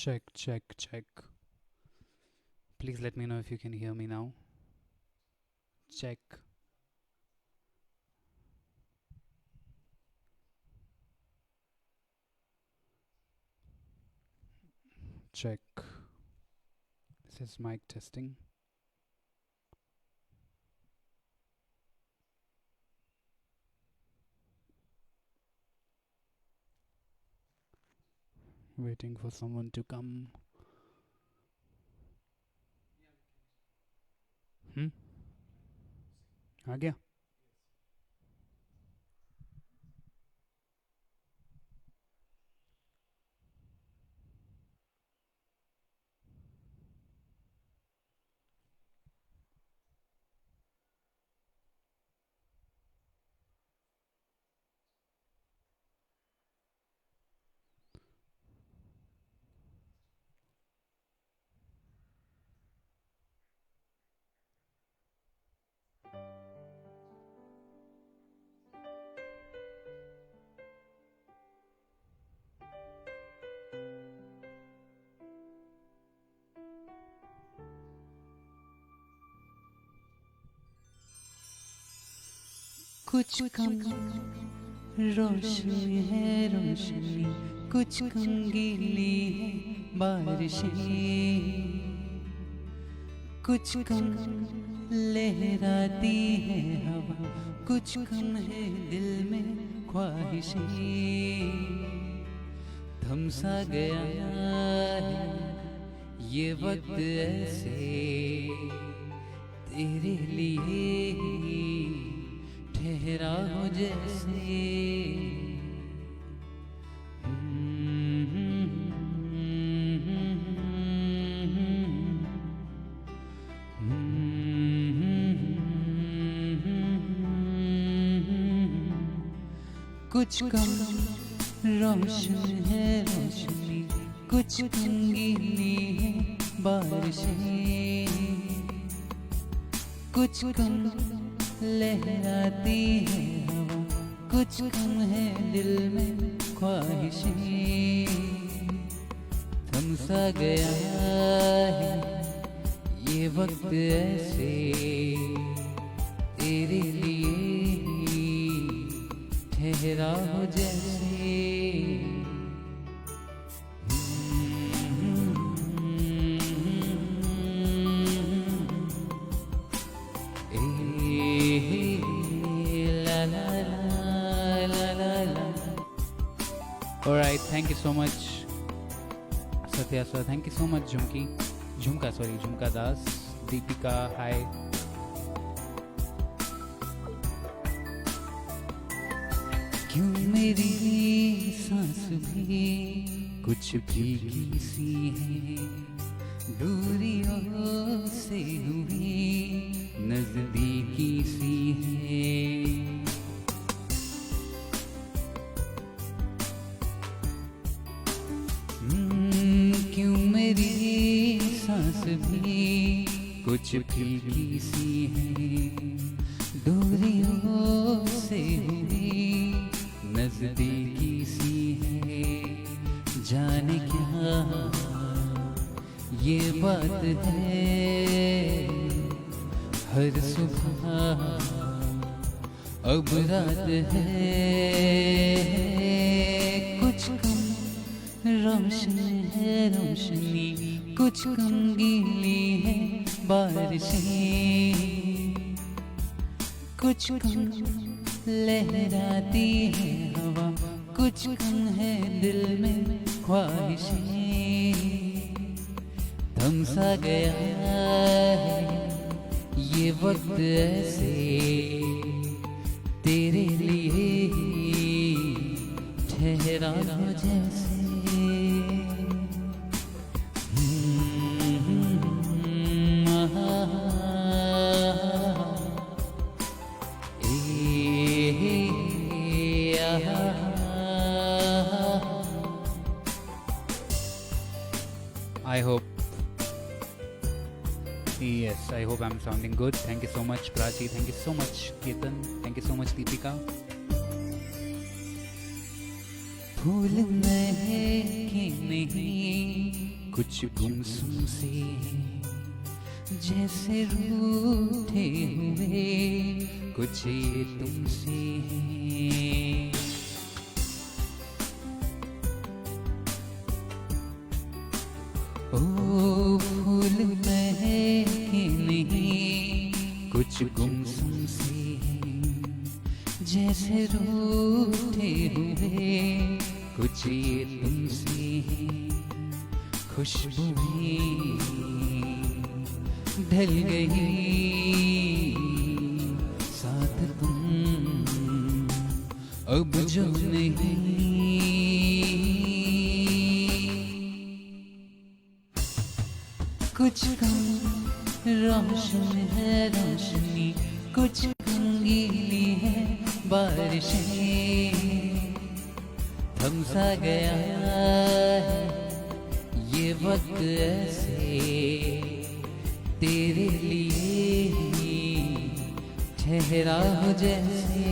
Check, check, check. Please let me know if you can hear me now. Check. Check. This is mic testing. Waiting for someone to come. आ गया? कुछ कम रोशनी है रोशनी, कुछ कम गीली है बारिशें, कुछ कम लहराती है हवा, कुछ कम है दिल में ख्वाहिशें। थम सा गया है ये वक्त ऐसे तेरे लिए ठहरा हो जैसे। कुछ कम रोशन है रोशनी, कुछ कम गीली है बारिशें, कुछ कम लहराती है हवा, कुछ कम है दिल में ख्वाहिशें। थम सा गया है ये वक्त ऐसे तेरे लिए ठहरा हो जैसे। Alright, thank you so much Satya sir, thank you so much Jhumka Das, Deepika, hi. क्यों मेरी सांस भी कुछ भीगी सी है, दूरियों से हुई नजदीकी सी है। क्यों मेरी सांस भी कुछ भीगी सी है, दूरियों से हुई नजदीकी सी है। जाने क्या ये बात है, हर सुबह अब रात है। कुछ कम रोशन है रोशनी, कुछ कम गीली है बारिशें, कुछ कम लहराती है हवा, कुछ कम है दिल में ख्वाहिशें। थम सा गया है ये वक्त ऐसे तेरे लिए ठहरा हो जैसे। I hope, yes, I hope I'm sounding good. Thank you so much Prachi, thank you so much Ketan, thank you so much Deepika. फूल महके नहीं कुछ गुमसुम से जैसे रूठे हुए कुछ ये तुमसे हैं। ओ फूल महके नहीं कुछ गुमसुम से जैसे रूठे हुए कुछ ये तुमसे हैं। खुशबुएं ढल गई साथ तुम अब जो नहीं। कुछ कम रोशन है रोशनी कुछ रंगीली है बारिशें थम सा गया है ये वक्त ऐसे तेरे लिए ही ठहरा हो जैसे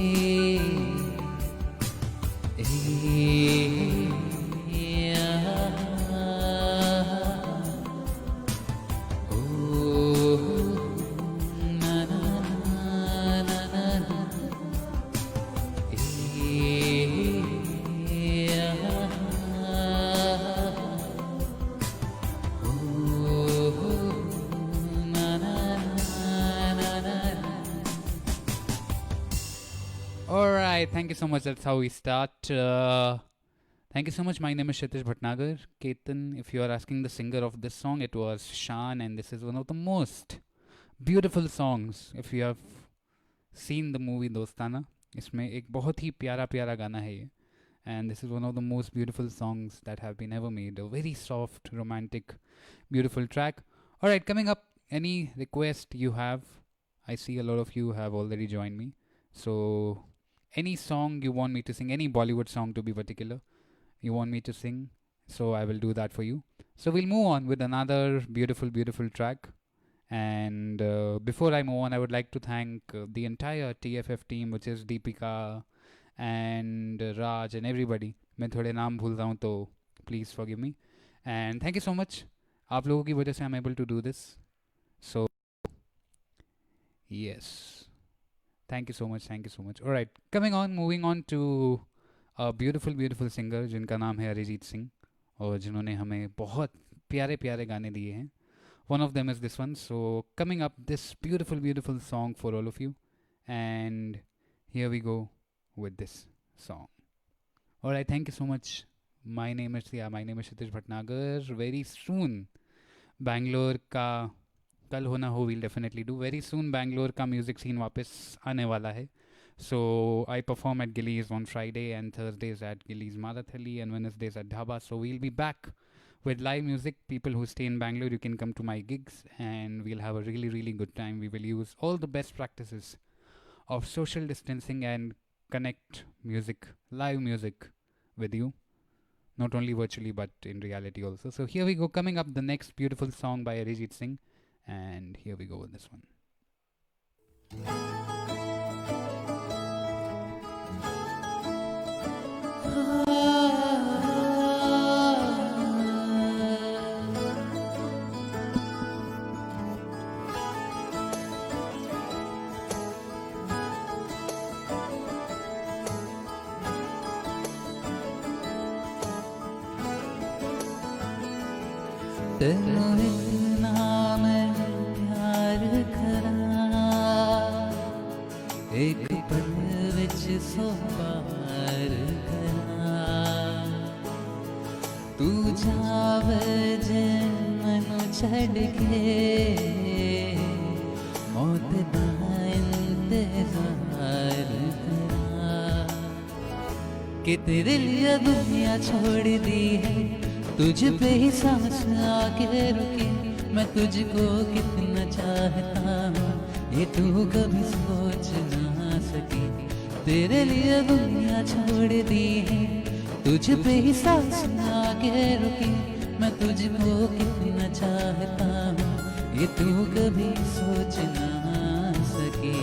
Alright, thank you so much. That's how we start. Thank you so much. My name is Kshitish Bhatnagar. Ketan, if you are asking the singer of this song, it was Shan, and this is one of the most beautiful songs. If you have seen the movie Dostana, इसमें एक बहुत ही प्यारा प्यारा गाना है ये, and this is one of the most beautiful songs that have been ever made. A very soft, romantic, beautiful track. Alright, coming up, any request you have? I see a lot of you have already joined me. So any song you want me to sing, any Bollywood song to be particular, you want me to sing, so I will do that for you. So we'll move on with another beautiful, beautiful track. And before I move on, I would like to thank the entire TFF team, which is Deepika and Raj and everybody. मैं थोड़े नाम भूल रहा हूँ तो please forgive me. And thank you so much. आप लोगों की वजह से I'm able to do this. So yes. Thank you so much. Thank you so much. Alright, coming on, moving on to a beautiful, beautiful singer जिनका नाम है अरिजीत सिंह और जिन्होंने हमें बहुत प्यारे प्यारे गाने दिए हैं. One of them is this one. So coming up, this beautiful, beautiful song for all of you. And here we go with this song. Alright, thank you so much. My name is Kshitish Bhatnagar. Very soon, Bangalore का कल होना हो we'll definitely do. Very soon Bangalore का music scene वापस आने वाला है. So I perform at Gillies on Friday and Thursdays at Gillies Marathali and Wednesdays at Dhaba. So we'll be back with live music. People who stay in Bangalore, you can come to my gigs and we'll have a really, really good time. We will use all the best practices of social distancing and connect music, live music with you. Not only virtually but in reality also. So here we go. Coming up, the next beautiful song by Arijit Singh. And here we go with this one. एक पल विच सो पार करा तू जावे जे मनु छड़ के मौत दा इंतजार करा कि तेरे लिए दुनिया छोड़ दी है तुझ पे ही सांस आके रुकी मैं तुझको कितना चाहता हूँ ये तू कभी सोच ना सकी तेरे लिए दुनिया छोड़ दी है तुझ पे ही सांस आके रुकी मैं तुझको कितना चाहता हूँ ये तू कभी सोच ना सकी.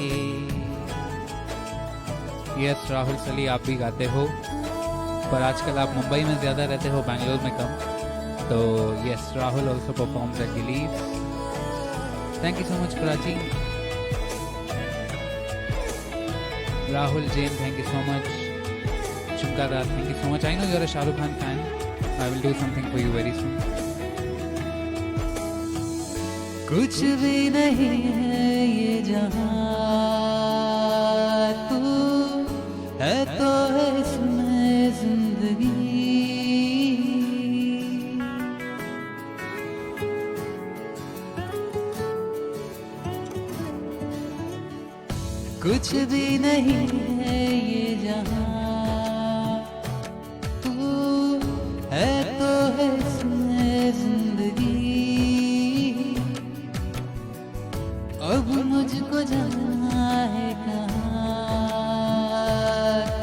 यस राहुल सली, आप भी गाते हो पर आजकल आप मुंबई में ज़्यादा रहते हो, बैंगलोर में कम। तो yes, Rahul also performs at गिलीज। Thank you so much Prachi. Rahul Jain, thank you so much. Chumkadar, thank you so much. I know you're a Shah Rukh Khan fan. I will do something for you very soon. कुछ भी नहीं है ये जहां, तू है तो है इसमें जिंदगी। कुछ भी नहीं है ये जहां, है तो है इसमें जिंदगी। अब मुझको जाना है कहाँ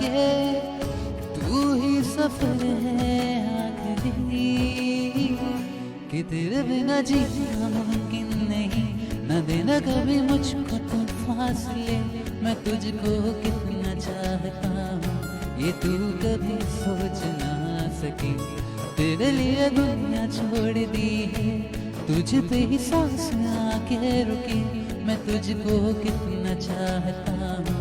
के, तू ही सफर है आखिरी। कि तेरे बिना जीना मुमकिन नहीं, न देना कभी मुझको तुम फासले। मैं तुझको कितना चाहता हूँ ये तू कभी सोच ना सकी। तेरे लिए दुनिया छोड़ दी है, तुझ पे ही सांस आके रुकी। मैं तुझको कितना चाहता हूँ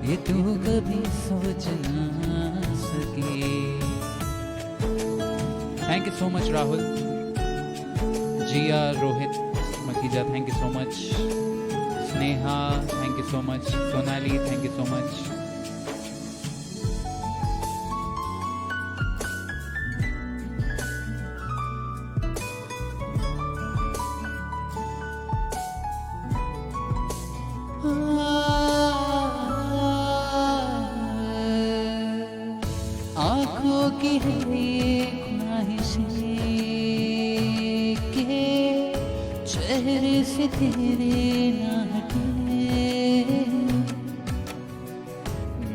ये तू कभी सोच ना सकी। Thank you so much Rahul. Jiya, Rohit Makhija, thank you so much. Sneha, thank you so much. Sonali, thank you so much. आँखों की ख्वाहिशें के चेहरे से तेरे ना हटे।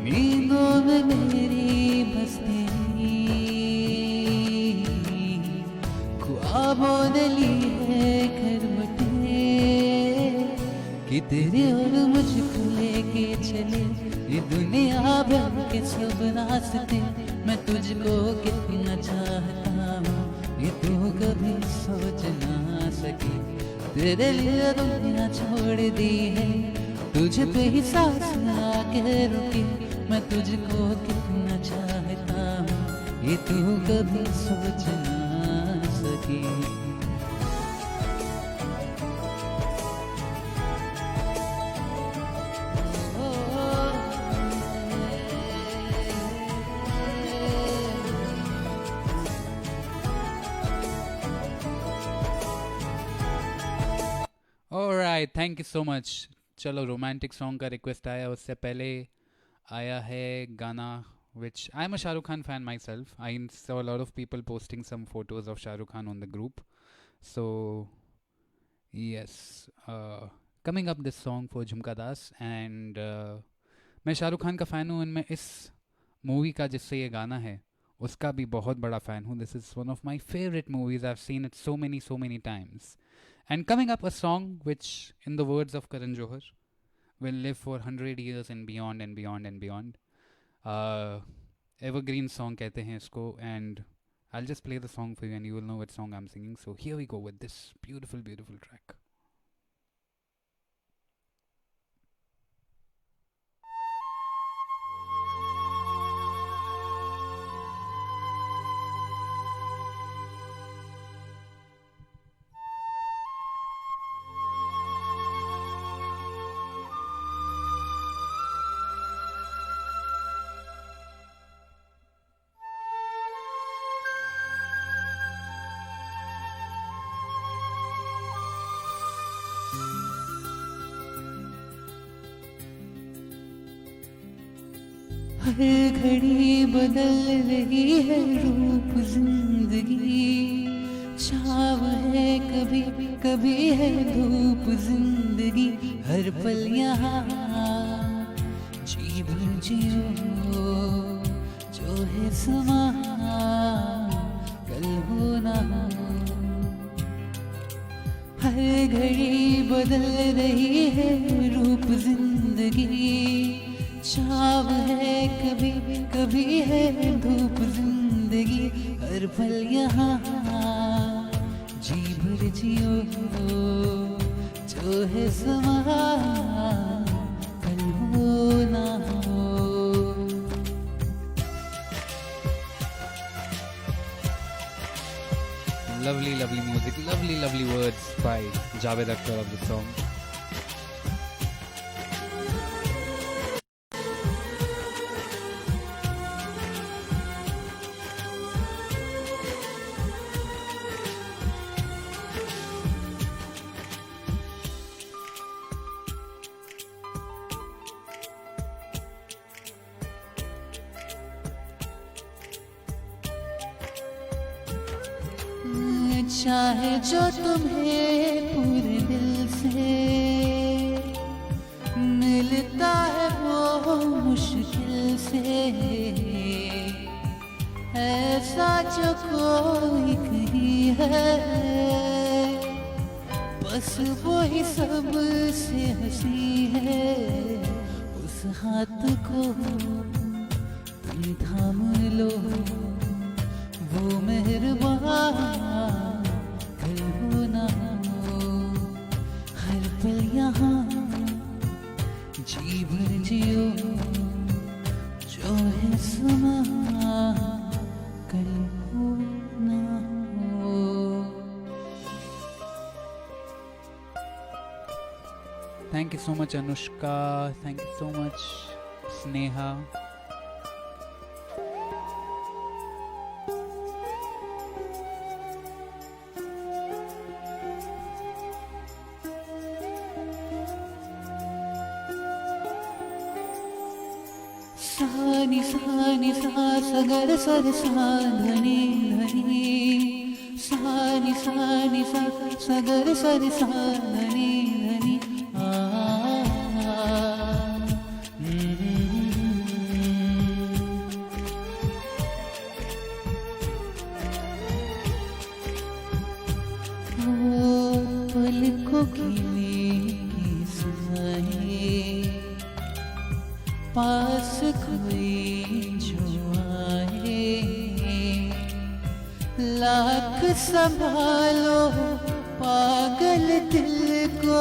नींदों में मेरी बसती ख्वाबों ने ली है करवटें। कि तेरे और मुझको लेके चले ये दुनिया भर के सब रास्ते। मैं तुझको कितना चाहता हूँ ये तू कभी सोच ना सकी। तेरे लिए दुनिया छोड़ दी है, तुझ पे ही सांस आके रुकी। मैं तुझको कितना चाहता हूँ ये तू कभी सोच ना सकी। Alright, thank you so much. चलो, रोमांटिक सॉन्ग का रिक्वेस्ट आया, उससे पहले आया है गाना which I'm a Shah Rukh Khan fan myself. I saw a lot of people posting some photos of Shah Rukh Khan on the group. So, yes, coming up this song for Jhumka Das and मैं शाहरुख खान का fan हूँ, इनमें इस movie का जिससे ये गाना है उसका भी बहुत बड़ा फ़ैन हूँ. This is one of my favourite movies. I have seen it so many times. And coming up, a song which, in the words of Karan Johar, will live for 100 years and beyond and beyond and beyond. Evergreen song कहते हैं इसको, and I'll just play the song for you and you will know what song I'm singing. So here we go with this beautiful, beautiful track. हर घड़ी बदल रही है रूप जिंदगी, छाव है कभी कभी है धूप जिंदगी, हर पल यहाँ जी भर जियो जो है समा कल हो ना हो। हर घड़ी बदल रही है रूप जिंदगी, छाव है कभी कभी है धूप जिंदगी, जिंदगी हर पल यहाँ जी भर जियो जो है समा कल हो ना हो Lovely, lovely music, lovely, lovely words by Javed Akhtar of the song. चाहे जो तुम्हें पूरे दिल से मिलता है वो मुश्किल से ऐसा जो कोई कहीं है बस वो ही सबसे हंसी है उस हाथ को तुम थाम लो वो मेहरबान कल हो ना हो हर पल यहाँ जी भर जियो जो है समा कल हो ना हो Thank you so much, Anushka. Thank you so much, Sneha. सानी सानी सा सगर सर सा धनी धनी सानी सानी सा सगर सर सा धनी धनी पलकों की सुनाए पास कोई जो आए लाख संभालो पागल दिल को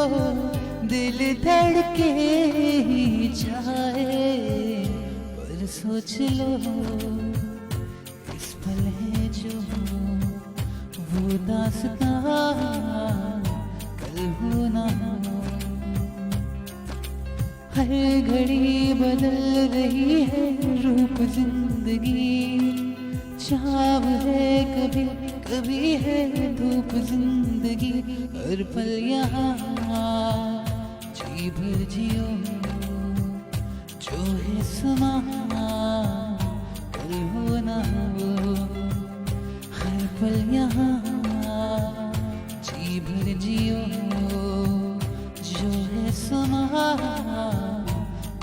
दिल धड़के ही जाए पर सोच लो इस पल है जो वो दास्तां कल हो ना हो हर घड़ी बदल रही है रूप जिंदगी छाव है कभी कभी है धूप जिंदगी हर पल यहाँ जी भर जियो जो है समा कल हो ना हो हर पल यहाँ जी भर जियो जो है समा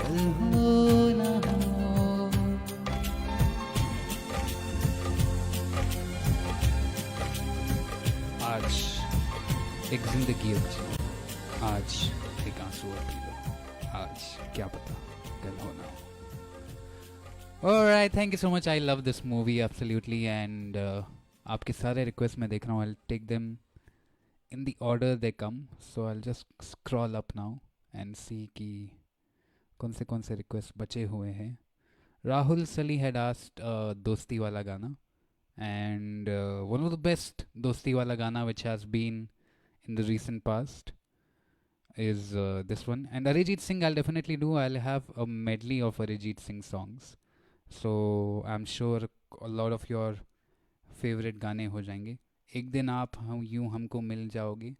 कल हो ना हो आज एक जिंदगी अब जी आज एक आंसू और पी लो आज क्या पता कल हो ना हो Alright, thank you so much. I love this movie absolutely and आपके सारे रिक्वेस्ट मैं देख रहा हूँ I'll take them in the order they come so I'll just scroll up now and see कि कौन से रिक्वेस्ट बचे हुए हैं राहुल सली had asked दोस्ती वाला गाना and one of the best दोस्ती वाला गाना which has been in the recent past is this one and Arijit Singh I'll definitely do I'll have a medley of Arijit Singh songs so I'm sure a lot of your favorite गाने हो जाएंगे एक दिन आप हम यूं हमको मिल जाओगे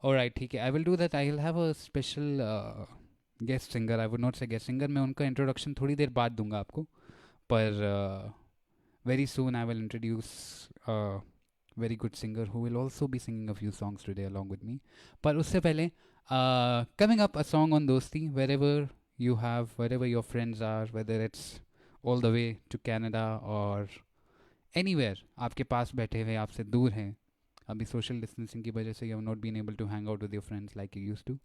Alright, ठीक है I will do that I will have a special guest singer I would not say guest singer मैं उनका introduction थोड़ी देर बाद दूंगा आपको पर very soon I will introduce a very good singer who will also be singing a few songs today along with me पर उससे पहले coming up a song on Dosti wherever you have wherever your friends are whether it's all the way to Canada or anywhere आपके पास बैठे हुए आपसे दूर हैं अभी सोशल डिस्टेंसिंग की वजह से you have not been able to hang out with your friends like you used to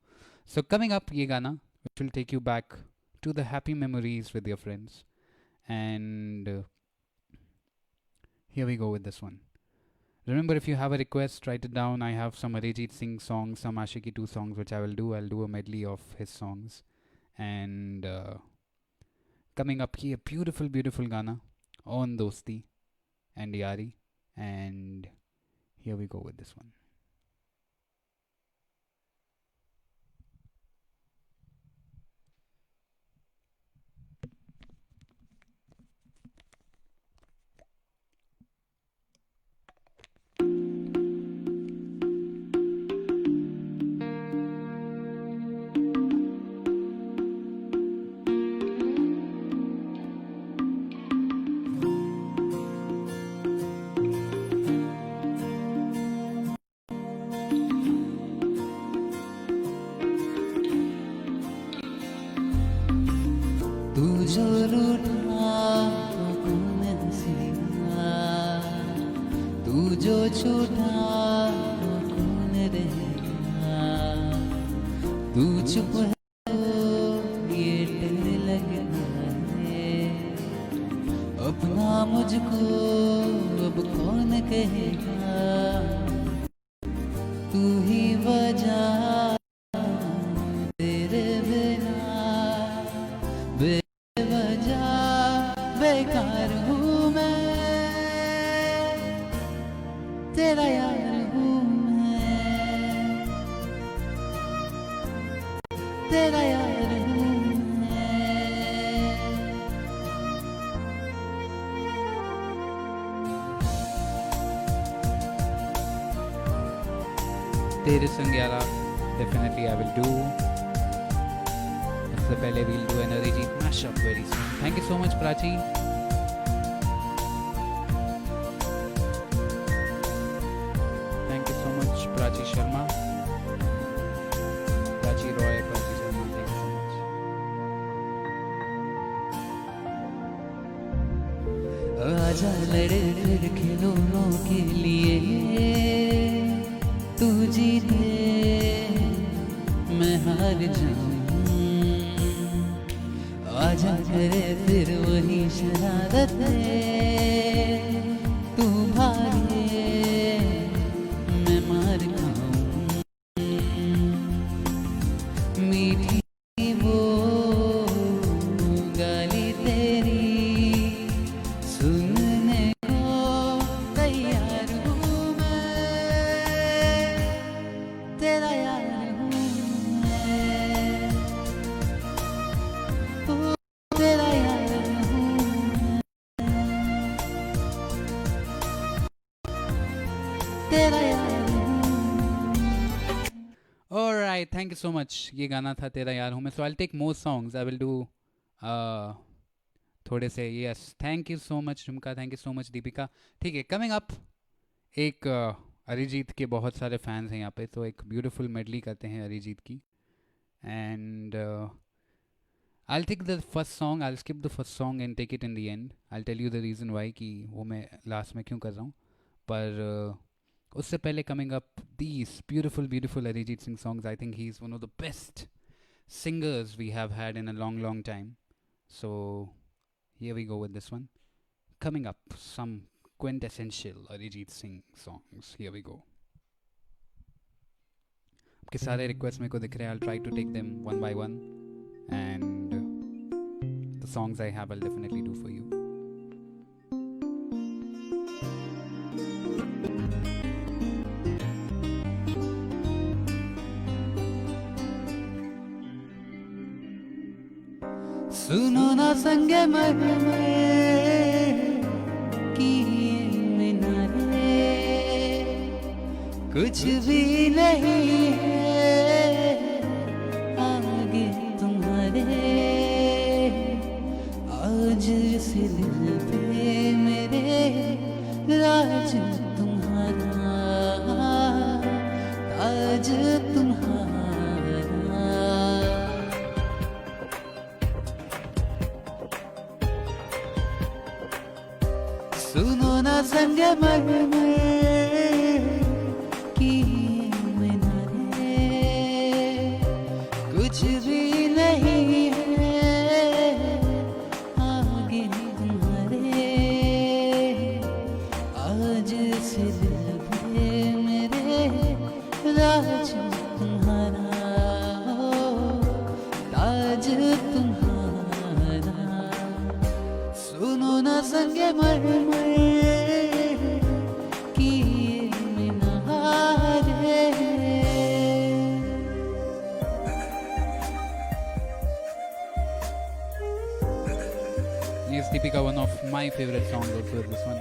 so coming up ये गाना which will take you back to the happy memories with your friends and Here we go with this one. Remember, if you have a request, write it down. I have some Arijit Singh songs, some Ashiki 2 songs, which I will do. I'll do a medley of his songs. And coming up here, beautiful, beautiful Gana on Dosti and Yari. And here we go with this one. तू जो रूठा तो कौन हंसेगा, तू जो छूटा तो कौन रहेगा, तू चुप है तो ये दिल लगना है, अपना मुझको अब कौन कहेगा, तू ही वजह तेरे बिना बेवजह बेकार हूँ मैं, तेरा यार हूँ मैं, तेरा यार हूँ मैं। तेरे संग यारा, definitely I will do. उससे पहले we'll do an Arijit mashup very soon. Thank you so much, Prachi. Thank you so much, Prachi Sharma. Prachi Roy, Prachi Sharma. Thank you so much. आजा लड़े फिर खिलौनों के लिए, तू जीते मैं हार जाऊं, आजा करे फिर वही शरारतें, तू भागे मैं मार खाऊं, मीठी वो गाली तेरी सुनने को तैयार हूँ मैं, तेरा यार हूँ मैं, ओ तेरा यार हूँ मैं, तेरा यार हूँ। Alright, thank you so much. ये गाना था तेरा यार हूँ मैं. So I'll take more songs. I will do थोड़े से. Yes, thank you so much झुमका. Thank you so much Deepika. ठीक है, coming up एक अरिजीत के बहुत सारे फैंस हैं यहाँ पे, तो एक ब्यूटीफुल मेडली करते हैं अरिजीत की. And I'll take the first song. I'll skip the first song and take it in the end. I'll tell you the reason why कि वो मैं लास्ट में क्यों कर रहा हूँ. पर उससे पहले coming up these beautiful beautiful Arijit Singh songs. I think he's one of the best singers we have had in a long long time. So here we go with this one. Coming up, some quintessential Arijit Singh songs. Here we go. आपके सारे request मेरे को दिख रहे हैं. I'll try to take them one by one, and the songs I have I'll definitely do for you. सुनो ना संगे मरमर की मीनारे, कुछ भी नहीं है आगे तुम्हारे, आज इस दिल पे मेरे राज तुम्हारा, ताज तुम्हारा। सुनो ना संगे मरमर की मीनारे, कुछ भी नहीं है आगे तुम्हारे, संगमरमर की ये मीनार है। Yes, Deepika, one of my favorite songs also this one.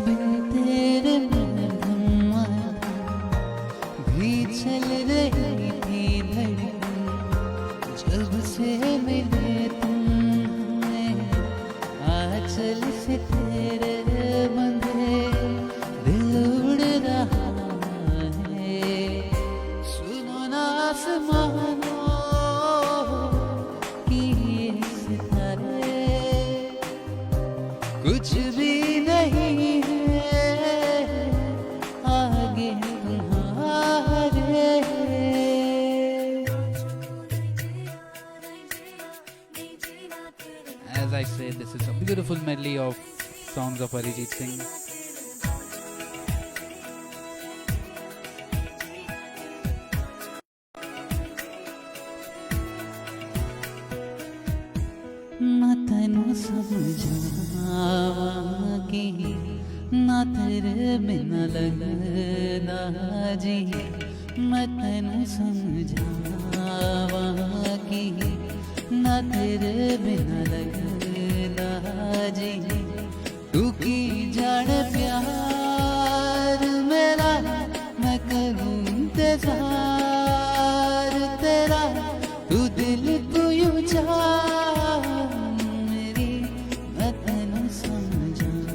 बिन तेरे मरहम भी चल रही थी धड़कन, जब से मिले तुम हमें आंचल से तेरे बंधे दिल उड़ रहा है। सुनो ना आसमानों की ये सितारे, कुछ भी नहीं है आगे तुम्हारे। As I said, this is a beautiful medley of songs of Arijit Singh. ना तेनू समझावा कि ना तेरे बिना लगदा जी, मैं तेनू समझावा कि ना तेरे बिना लगदा जी। तू की जाने प्यार मेरा, मैं करूं इंतजार तेरा, तू दिल तू यूं जा मेरी, मैं तेनू समझावांगी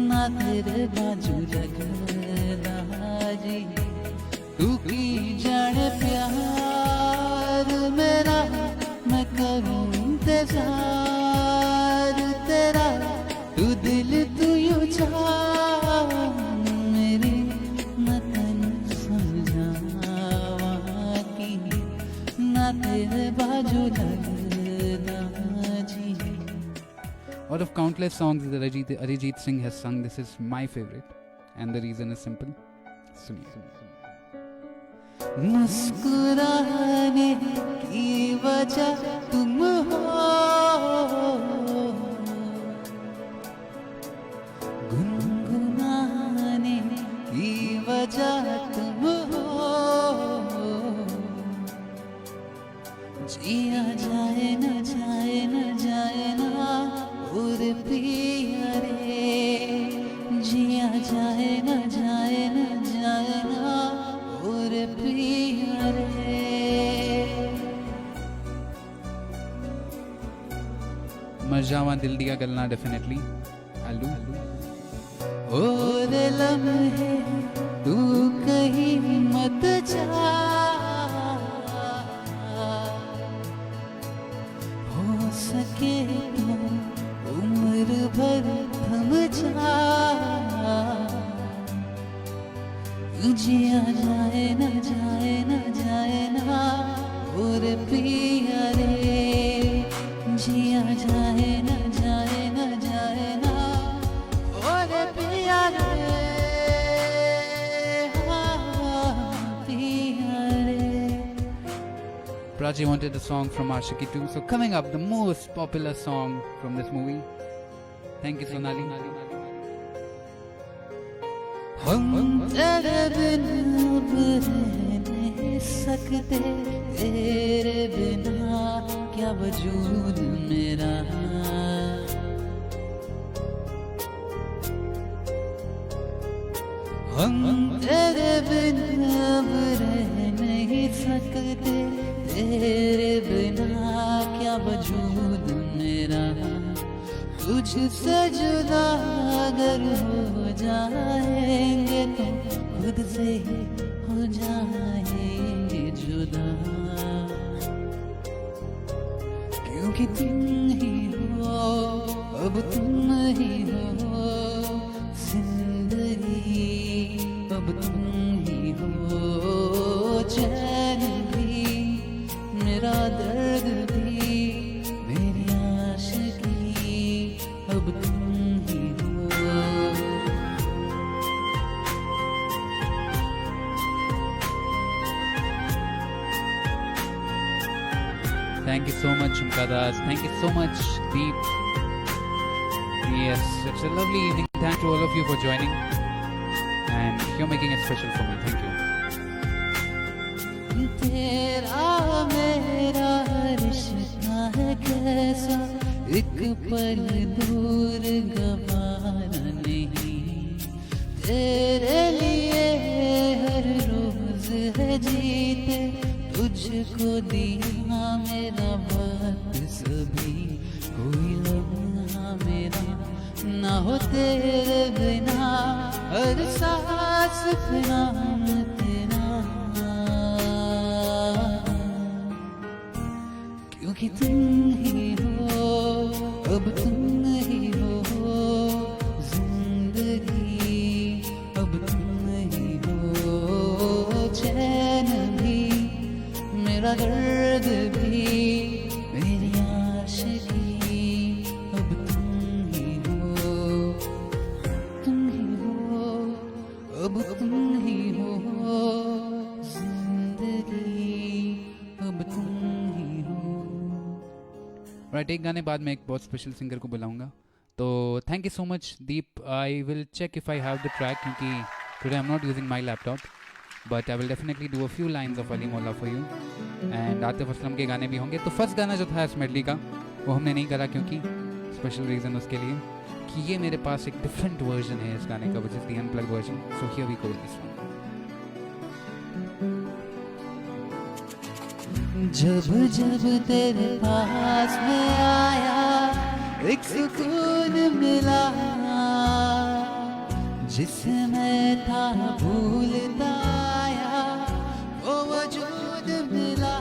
ना तेरे बाजू लगदा जी। तू की जाने प्यार मेरा, मैं करूं इंतजार तेरा, तू दिल तू यूं जा मेरी, मैं तेनू समझावांगी ना तेरे बाजू लगदा जी। Out of countless songs that Arijit Singh has sung, this is my favorite, and the reason is simple. Suniye. मुस्कुराने की वजह तुम हो, गुनगुनाने की वजह तुम हो, जिया जाए न जाए न जाए ना और पिया रे, जिया जाए न जाए न जाए ना और पिया रे। मर जावा दिल दिया गलना, definitely I'll do. और लम्हे तू कहीं मत जा, हो सके तो उम्र भर थम जा, जिया जाए न जाए न जाए ना और पिया रे, जिया जाए न जाए न जाए ना और पिया रे, पिया रे। Prachi wanted a song from Ashiki 2, so coming up, the most popular song from this movie. Thank you, Sonali. हम तेरे बिना अब रह नहीं सकते, तेरे बिना क्या वजूद मेरा। हम तेरे बिना अब रह नहीं सकते, तेरे बिना क्या वजूद मेरा। तुझसे जुदा अगर हो जाएंगे तो खुद से ही हो जाएंगे जुदा, क्योंकि तुम ही हो अब तुम ही हो जिंदगी, अब तुम ही हो चैन भी मेरा दर्द भी मेरी आशिकी, अब तुम ही हो। Thank you so much, Jhumka Das. Thank you so much, Deep. Yes, it's a lovely evening. Thank you all of you for joining, and you're making it special for me. Thank you. तेरा मेरा रिश्ता है कैसा, एक पल दूर गवारा नहीं। तेरे लिए हर रोज है जीते, तुझको दिया मेरा वक्त सभी। कोई लम्हा मेरा ना हो तेरे बिना, हर सांस पे नाम तेरा। क्योंकि तुम ही हो, अब तुम ही हो जिंदगी, अब तुम ही हो चैन भी, मेरा दर्द भी, मेरी आशिकी। अब तुम ही हो, तुम ही हो, अब तुम ही हो जिंदगी, अब तुम ही हो। राइट, एक गाने बाद में एक बहुत स्पेशल सिंगर को बुलाऊंगा। तो thank you so much Deep. I will check if I have the track, क्योंकि today I am not using my laptop, but I will definitely do a few lines of Ali Maula for you. And Atif Aslam के गाने भी होंगे। तो first गाना जो था इस मेडली का, वो हमने नहीं करा, क्योंकि स्पेशल रीज़न उसके लिए कि ये मेरे पास एक डिफरेंट वर्जन है इस गाने का, which is the unplugged version. So here we go with this one. जब जब तेरे पास मैं आया, एक सुकून मिला, जिसमें था भूलता आया, वो वजूद मिला।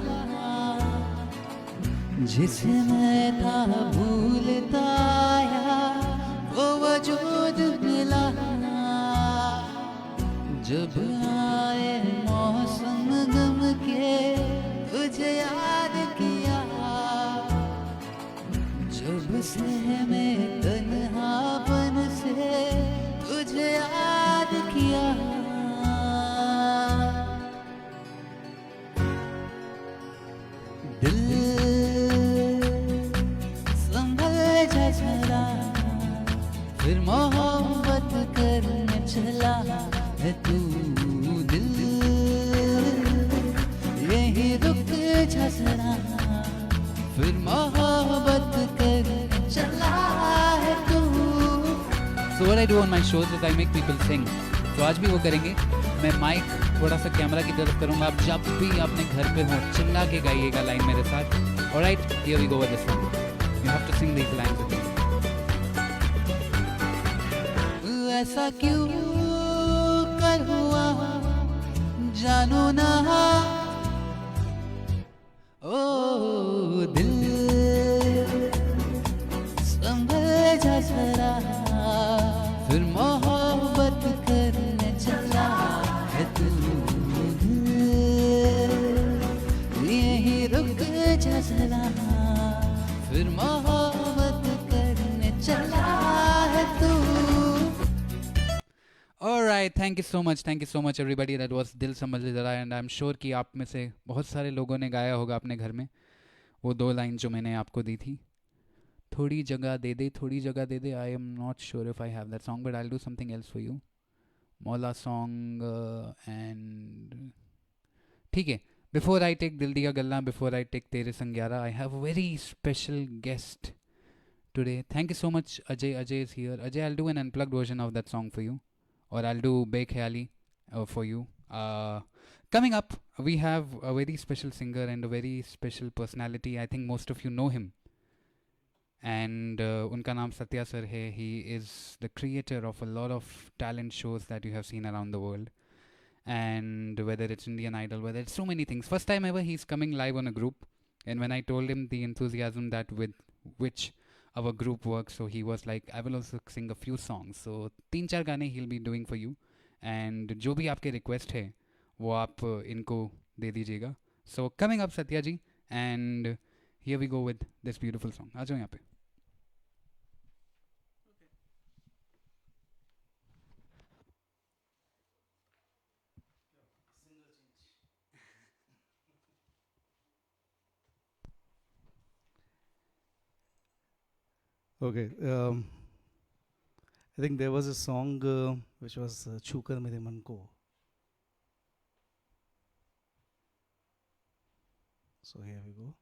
जिसमें था भूलता आया, वो वजूद मिला। जब आए मौसम गम के, तुझे याद किया। जब से मैं तन्हापन से, तुझे याद किया। दिल संभल जा जरा, फिर मोहब्बत करने चला है तू। दिल यही रुक जा जरा, फिर मोहब्बत करने चला है तू। So what I do on my shows is I make people sing. तो आज भी वो करेंगे। मैं माइक थोड़ा सा कैमरा की तरफ करूँगा। आप जब भी अपने घर पे हो, चिल्ला के गाइएगा लाइन मेरे साथ। Alright, here we go with this one. You have to sing these lines with me. ऐसा क्यों कर हुआ जानो ना, ओ दिल संभल जा जरा, फिर मोहब्बत करने चला है तू। यही रुक जा जरा, फिर मोहब्बत करने चला है तू। Alright, thank you so much everybody. That was दिल समझ जरा। एंड आई एम श्योर कि आप में से बहुत सारे लोगों ने गाया होगा अपने घर में वो दो लाइन जो मैंने आपको दी थी। थोड़ी जगह दे दे, थोड़ी जगह दे दे। I am not sure if I have that song, but I will do something else for you. Maula song. And ठीक है, बिफोर आई टेक दिल दिया गल्ला, before I take Tere Sangyaara, I have a very special guest today. Thank you so much Ajay. Ajay is here. Ajay, I will do an unplugged version of that song for you, or I'll do Bekhayali for you. Coming up, we have a very special singer and a very special personality. I think most of you know him. And unka naam Satya sir hai. He is the creator of a lot of talent shows that you have seen around the world. And whether it's Indian Idol, whether it's so many things. First time ever he's coming live on a group. And when I told him the enthusiasm that with which our group works, so he was like, I will also sing a few songs. So 3-4 गाने he'll be doing for you. And जो भी आपके request है वो आप इनको दे दीजिएगा. So coming up Satya ji, and here we go with this beautiful song. आ जाओ यहाँ पे. Okay. I think there was a song which was "छू कर मेरे मन को." So here we go.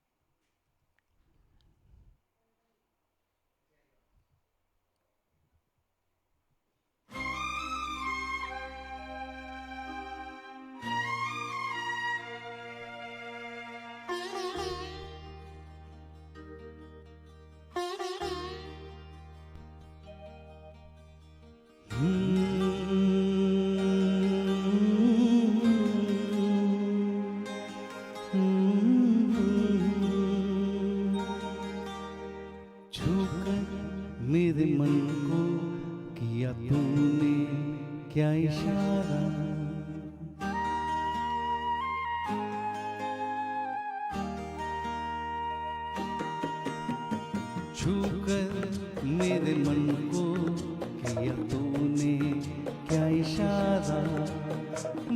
मेरे मन को किया तूने क्या इशारा, छूकर मेरे मन को किया तूने क्या इशारा,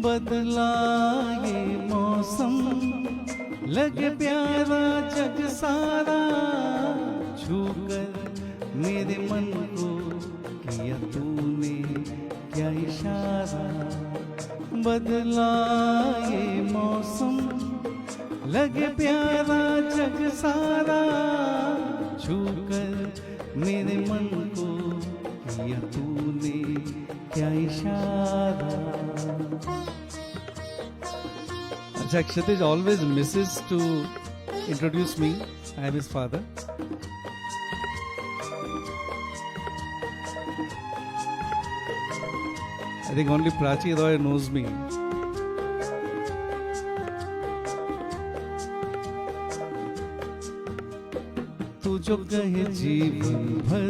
बदला ये मौसम लगे प्यारा जग सारा, छूकर मेरे मन को किया तूने क्या इशारा, बदला ये मौसम लगे प्यारा जग सारा, छूकर मेरे मन को किया तूने क्या इशारा. अच्छा, Kshitij always misses to introduce me. I am his father. I think only Prachi Roy knows me. तू जो कहे जीवन भर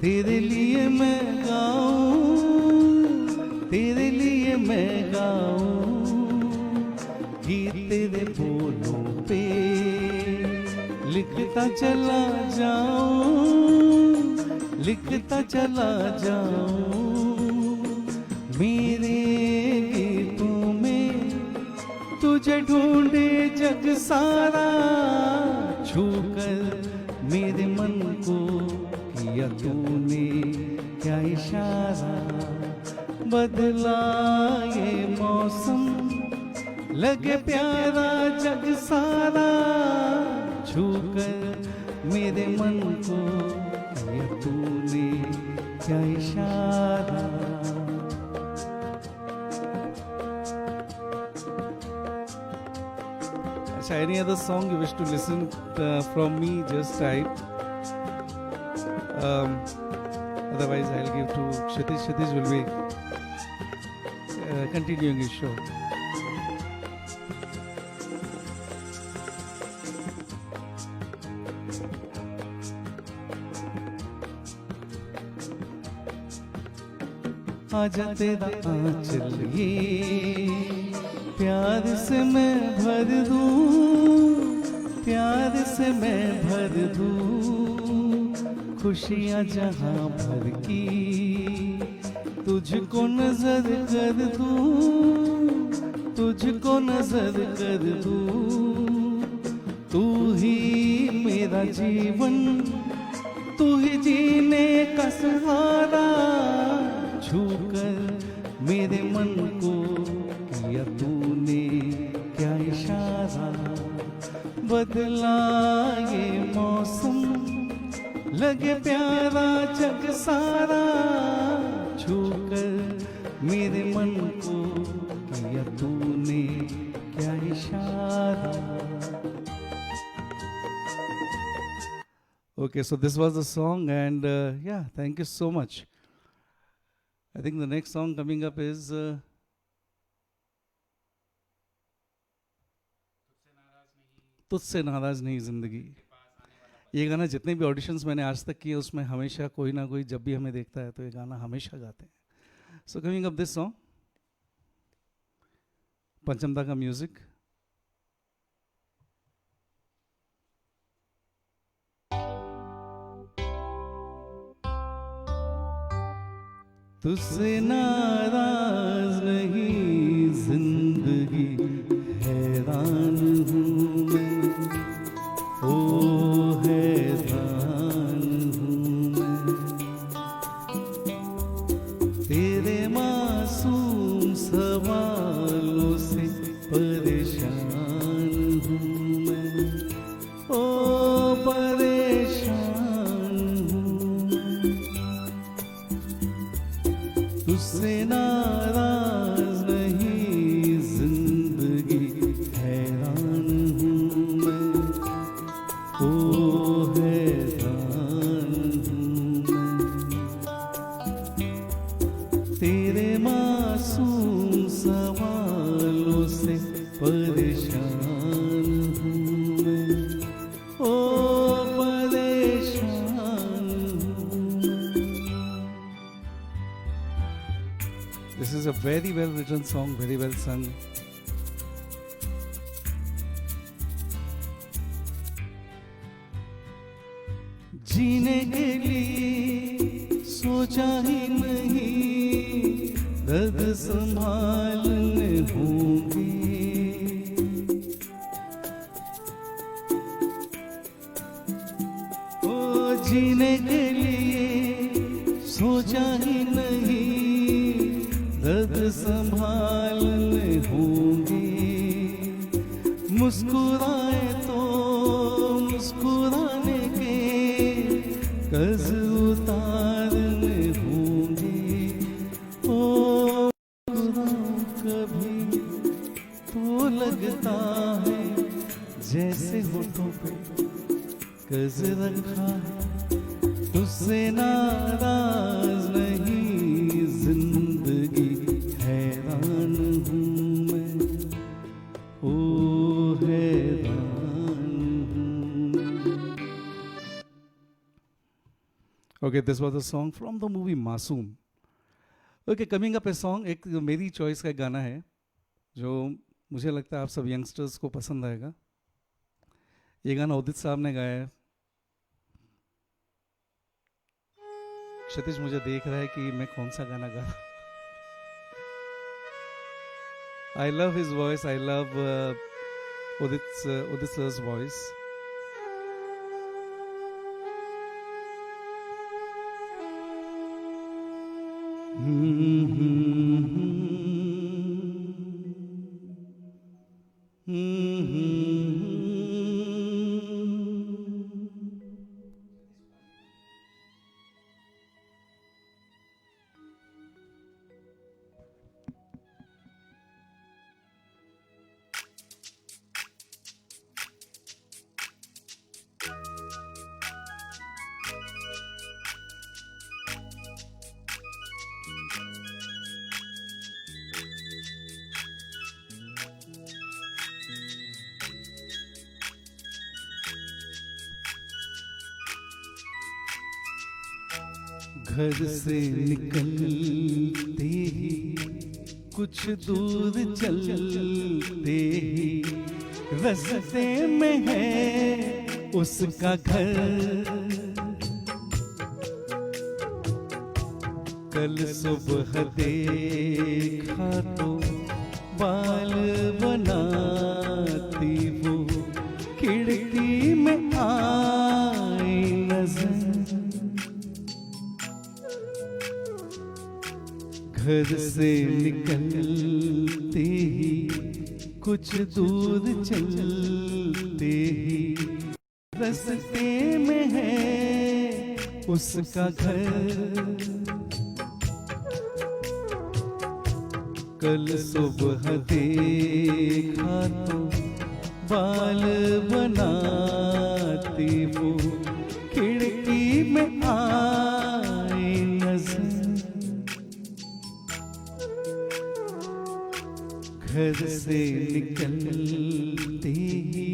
तेरे लिए मैं गाऊं, तेरे लिए मैं गाऊं, गीत तेरे बोलों पे लिखता चला जाऊं, लिखता चला जाऊं, मेरे गीतों में तुझे ढूंढे जग सारा, छूकर मेरे मन को किया तूने क्या इशारा, बदला ये मौसम लगे प्यारा जग सारा, छूकर मेरे मन को किया तूने क्या इशारा. Any other song you wish to listen from me, just type. Otherwise, I'll give to Kshitij. Kshitij will be continuing his show. आजा तेरा आंचल ये प्यार से मैं भर दूं, प्यार से मैं भर दूं, खुशियाँ जहाँ भर की तुझको नजर कर दूं, तुझको नजर कर दूं, तू ही मेरा जीवन, तू ही जीने का सहारा, छूकर मेरे मन को किया तूने क्या इशारा, बदला ये मौसम लगे प्यारा जग सारा, छूकर मेरे मन को किया तूने क्या इशारा. Okay, so this was the song, and yeah, thank you so much. I think the next song coming up is तुझसे नाराज नहीं जिंदगी. ये गाना जितने भी ऑडिशंस मैंने आज तक किए उसमें हमेशा कोई ना कोई जब भी हमें देखता है तो ये गाना हमेशा गाते हैं. So coming up this song, Panchamda का म्यूजिक. तुझसे नाराज नहीं जिंदगी, हैरान हूँ मैं, ओ हैरान तुझसे नाराज नहीं जिंदगी, हैरान हूँ मैं, ओ हैरान हूँ मैं। तेरे मासूम सवालों से परेशान हूँ मैं, ओ परेशान हूँ मैं। This is a very well written song, very well sung. जीने के लिए सोचा ही नहीं, दर्द संभालने होंगे। ओ जीने के लिए सोचा ही नहीं, दर्द संभालने होंगे। मुस्कुराए तो मुस्कुराने के कर्ज उतारने होंगे। ओ कभी तो लगता है जैसे होठों पे कर्ज रखा है। तुझसे नाराज नहीं जिंदगी, हैरान हूँ मैं, ओ हैरान हूँ मैं। Okay, this was a song from the movie Masoom. Okay, coming up a song, एक जो मेरी चॉइस का गाना है जो मुझे लगता है आप सब यंगस्टर्स को पसंद आएगा। ये गाना उदित साहब ने गाया है। क्षतिज मुझे देख रहा है कि मैं कौन सा गाना गा रहा हूं। I love his voice. I love Udit sir's voice. घर से निकलते ही कुछ दूर चलते ही रास्ते में है उसका घर। कल सुबह देखा तो बाल बनाती वो खिड़की में आई नजर। घर से निकलते ही कुछ दूर चलते ही रास्ते में है उसका घर। कल सुबह देखा तो बाल बनाती वो खिड़की में आई नजर। घर से निकलते ही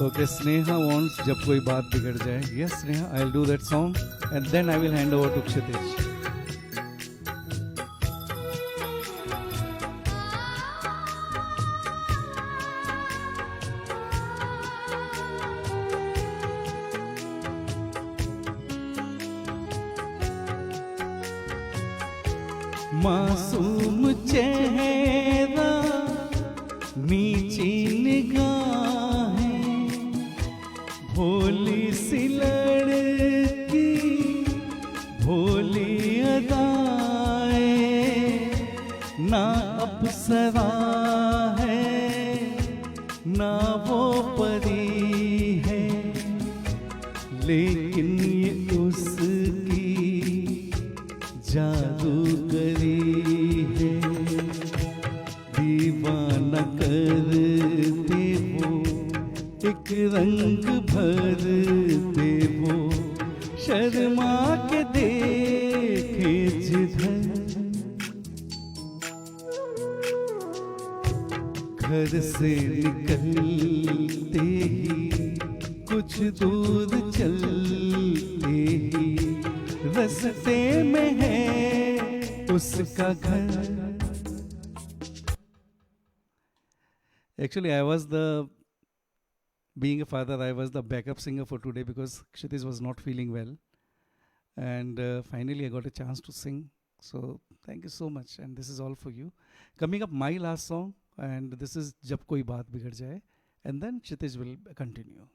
ओके स्नेहा wants जब कोई बात बिगड़ जाए। Yes Sneha, I will do that song and then I will hand over to Kshitij. मासूम चेहरा नीची निगाहें भोली सी लड़की भोली अदाएं ना अप्सरा है ना वो परी है, लेकिन ये उसकी जादूगरी है। दीवाना कर दे वो, एक रंग भर दे वो, शर्मा के देखे जिधर। घर से निकलते ही, कुछ दूर चलते ही, रास्ते में है उसका घर। Actually, I was being a father, I was the backup singer for today because Kshitij was not feeling well. And finally, I got a chance to sing. So, thank you so much. And this is all for you. Coming up, my last song. And this is Jab Koi Baat Bigad Jaye. And then Kshitij will continue.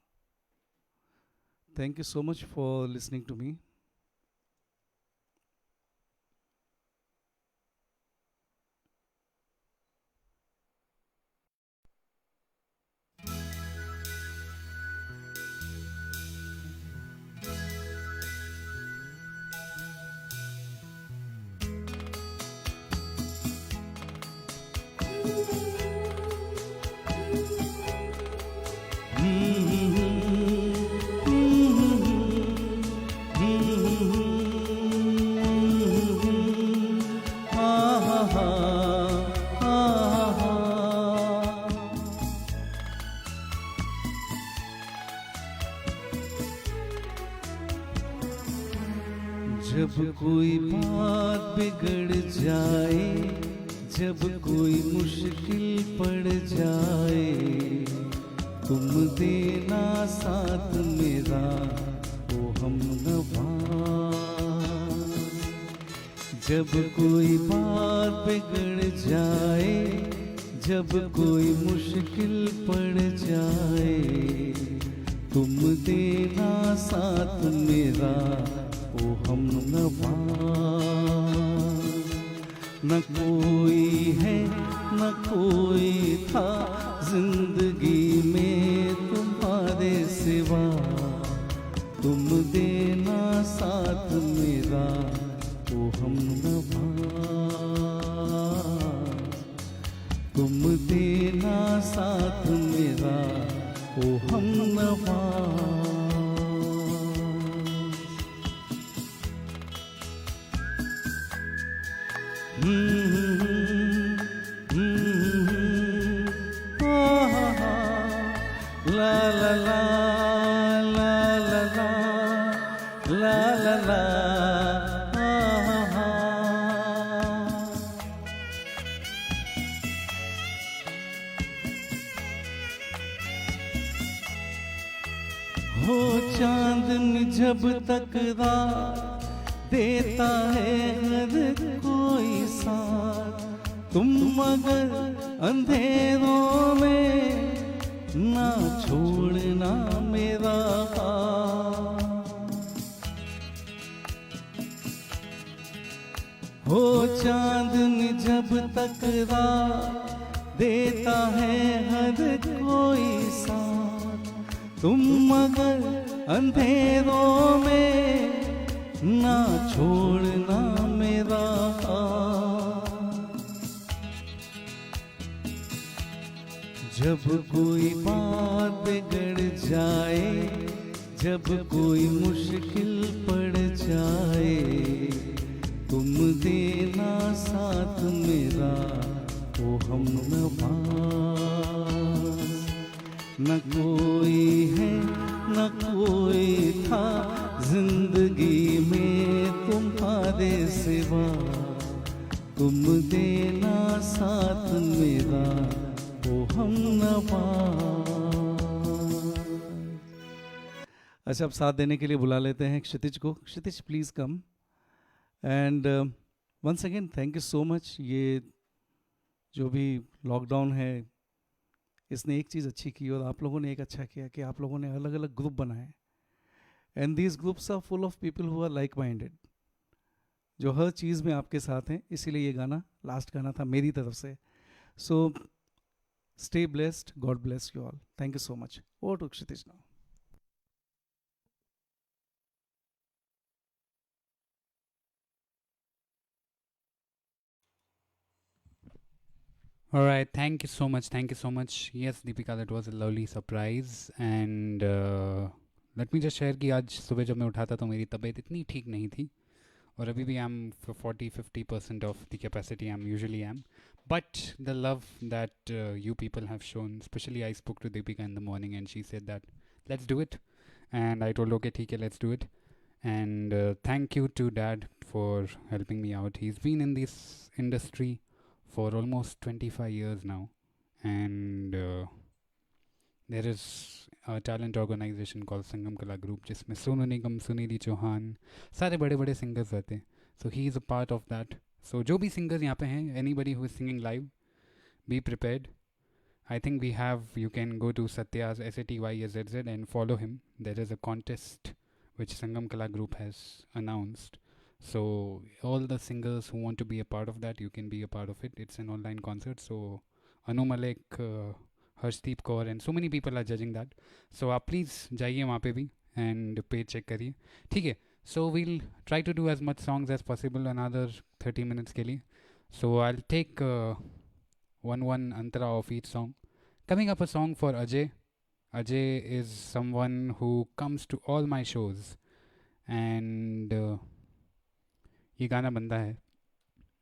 Thank you so much for listening to me. जब कोई बात बिगड़ जाए, जब कोई मुश्किल पड़ जाए, तुम देना साथ मेरा ओ हमनवा। जब कोई बात बिगड़ जाए, जब कोई मुश्किल पड़ जाए, तुम देना साथ मेरा ओ हमनवा। न कोई है न कोई था जिंदगी में तुम्हारे सिवा, तुम देना साथ मेरा ओ हमनवा। तुम देना साथ मेरा ओ हमनवा। La la la la la la la la la हो चांदनी जब तक रात देता है हर कोई साथ, तुम मगर अंधेरों में ना छोड़ना मेरा हाथ। हो चांदनी जब तक रात देता है हर कोई साथ, तुम मगर अंधेरों में ना छोड़ना मेरा हाथ। जब कोई बात बिगड़ जाए, जब कोई मुश्किल पड़ जाए, तुम देना साथ मेरा ओ हमनवा। न कोई है न कोई था जिंदगी में तुम्हारे सिवा, तुम देना साथ मेरा ओ हमनवा। अच्छा, अब साथ देने के लिए बुला लेते हैं क्षितिज को। Kshitij please come. And once again thank you so much. ये जो भी लॉकडाउन है, इसने एक चीज़ अच्छी की और आप लोगों ने एक अच्छा किया कि आप लोगों ने अलग अलग ग्रुप बनाए। And these groups are full of people who are like minded, जो हर चीज़ में आपके साथ हैं। इसीलिए ये गाना लास्ट गाना था मेरी तरफ से। सो Stay blessed. God bless you all. Thank you so much. Over to Kshitij now. All right, thank you so much. Thank you so much. Yes, Deepika, that was a lovely surprise. And let me just share कि आज सुबह जब मैं उठा था तो मेरी तबीयत इतनी ठीक नहीं थी और अभी भी I am 40-50% of the capacity I am usually um but the love that you people have shown specially I spoke to Deepika in the morning and she said that let's do it and I told okay ठीक है let's do it and thank you to dad for helping me out. He's been in this industry for almost 25 years now, and there is a talent organization called Sangam Kala Group जिसमें सोनू निगम, सुनीधि चौहान, सारे बड़े बड़े singers रहते हैं. So he is a part of that. So जो भी singers यहाँ पे हैं, anybody who is singing live, be prepared. I think we have, you can go to Satya's SATYZZ and follow him. There is a contest which Sangam Kala Group has announced. So all the singers who want to be a part of that, you can be a part of it. It's an online concert. So Anu Malik, Harshdeep Kaur and so many people are judging that. So आप please जाइए वहाँ पे भी and page check करिए. ठीक है. So we'll try to do as much songs as possible another 30 minutes के लिए. So I'll take one antara of each song. Coming up a song for Ajay. Ajay is someone who comes to all my shows and ये गाना बनता है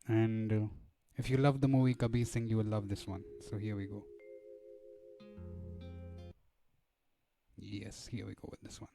and if you love the movie Kabir Singh you will love this one. So here we go. Yes, here we go with this one.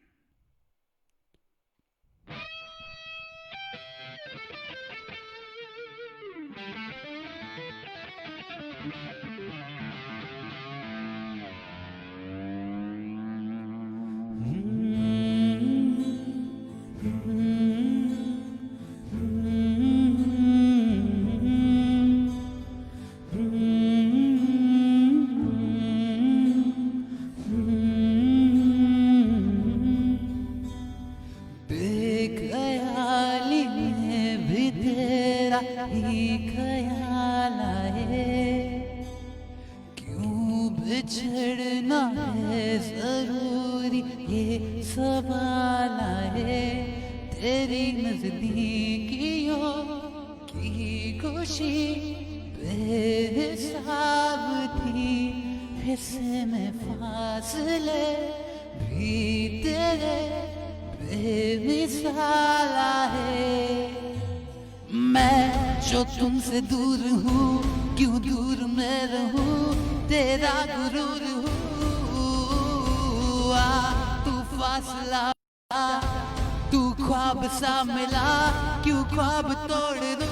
बेख्याली में भी तेरा ही ख्याल आए, क्यों बिछड़ना है जरूरी ये सवाल आए, तेरी नजदीकियों की खुशी बेहिसाब थी, हिस्से में फासले भी तेरे बेमिसाल है। मैं जो तुमसे दूर हूँ क्यों दूर मैं रहूँ, तेरा गुरूर हूँ। तू फासला तू ख्वाब सा मिला, क्यों ख्वाब तोड़ दो।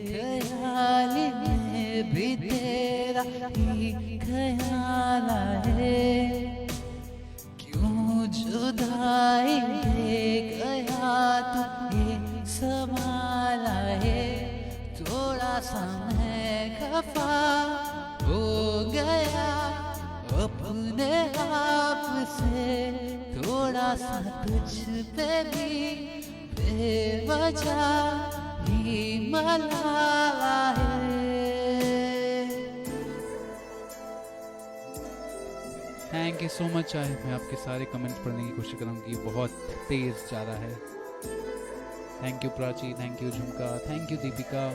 ख्याल में भी तेरा ही ख्याल है, क्यों जुदाई दे गया तू ये सवाल है। थोड़ा सा मैं खफा हो गया अपने आप से, थोड़ा सा तुझ पे भी बेवजह मलाला है। Thank you so much. मैं आपके सारे कमेंट्स पढ़ने की कोशिश कर रहा हूँ कि बहुत तेज़ जा रहा है। Thank you Prachi, thank you झुमका, थैंक यू दीपिका।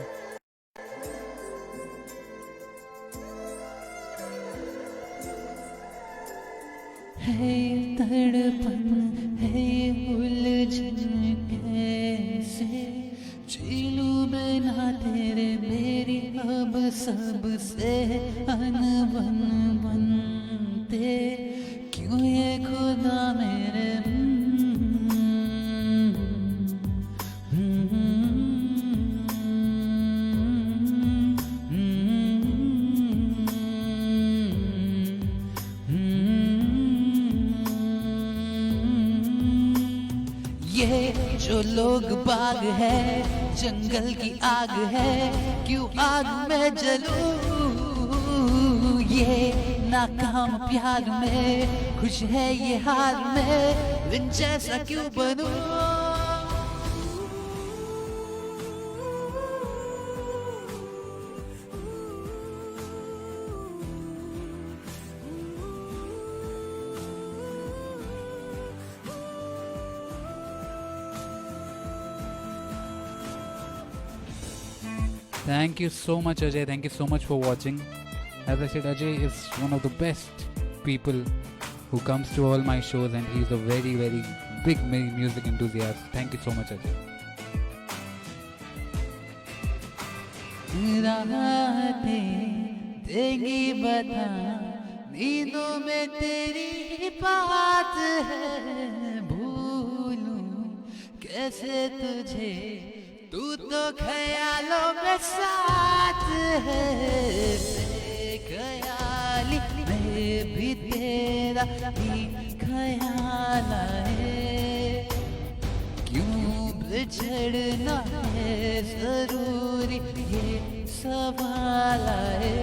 है तड़पन है उलझन कैसे, चीलू बिना तेरे मेरी अब सबसे अनबन बनते, क्यों ये खुदा मेरे ये जो लोग बाग है जंगल की आग है, क्यों आग में जलूं, ये नाकाम प्यार में खुश है ये हार में, इन जैसा क्यों बनूं। Thank you so much, Ajay. Thank you so much for watching. As I said, Ajay is one of the best people who comes to all my shows, and he's a very, very big music enthusiast. Thank you so much, Ajay. रातें देंगी बता, नींदों में तेरी बात है, भूलूं कैसे तुझे, तू तो ख्यालों में साथ है, ख्याली में भी तेरा ही ख्याल है, क्यों बिछड़ना है जरूरी ये सवाल है।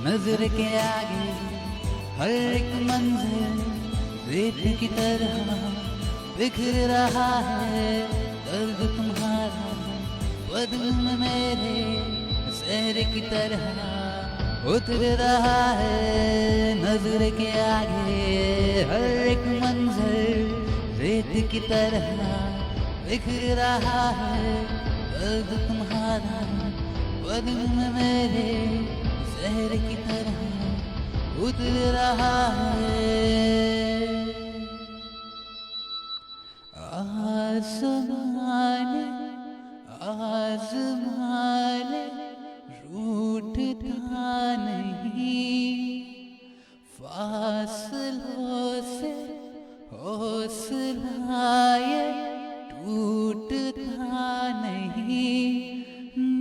नजर के आगे हर एक मंजिल रेत की तरह बिखर रहा है, दर्द तुम्हारा बदन में मेरे शहर की तरह उतर रहा है। नजर के आगे हर एक मंजिल रेत की तरह बिखर रहा है, दर्द तुम्हारा बदन में मेरे शहर की तरह उतर रहा है। आसमाने आसमाने रूठता नहीं, फासलों से हौसला ये टूटता नहीं,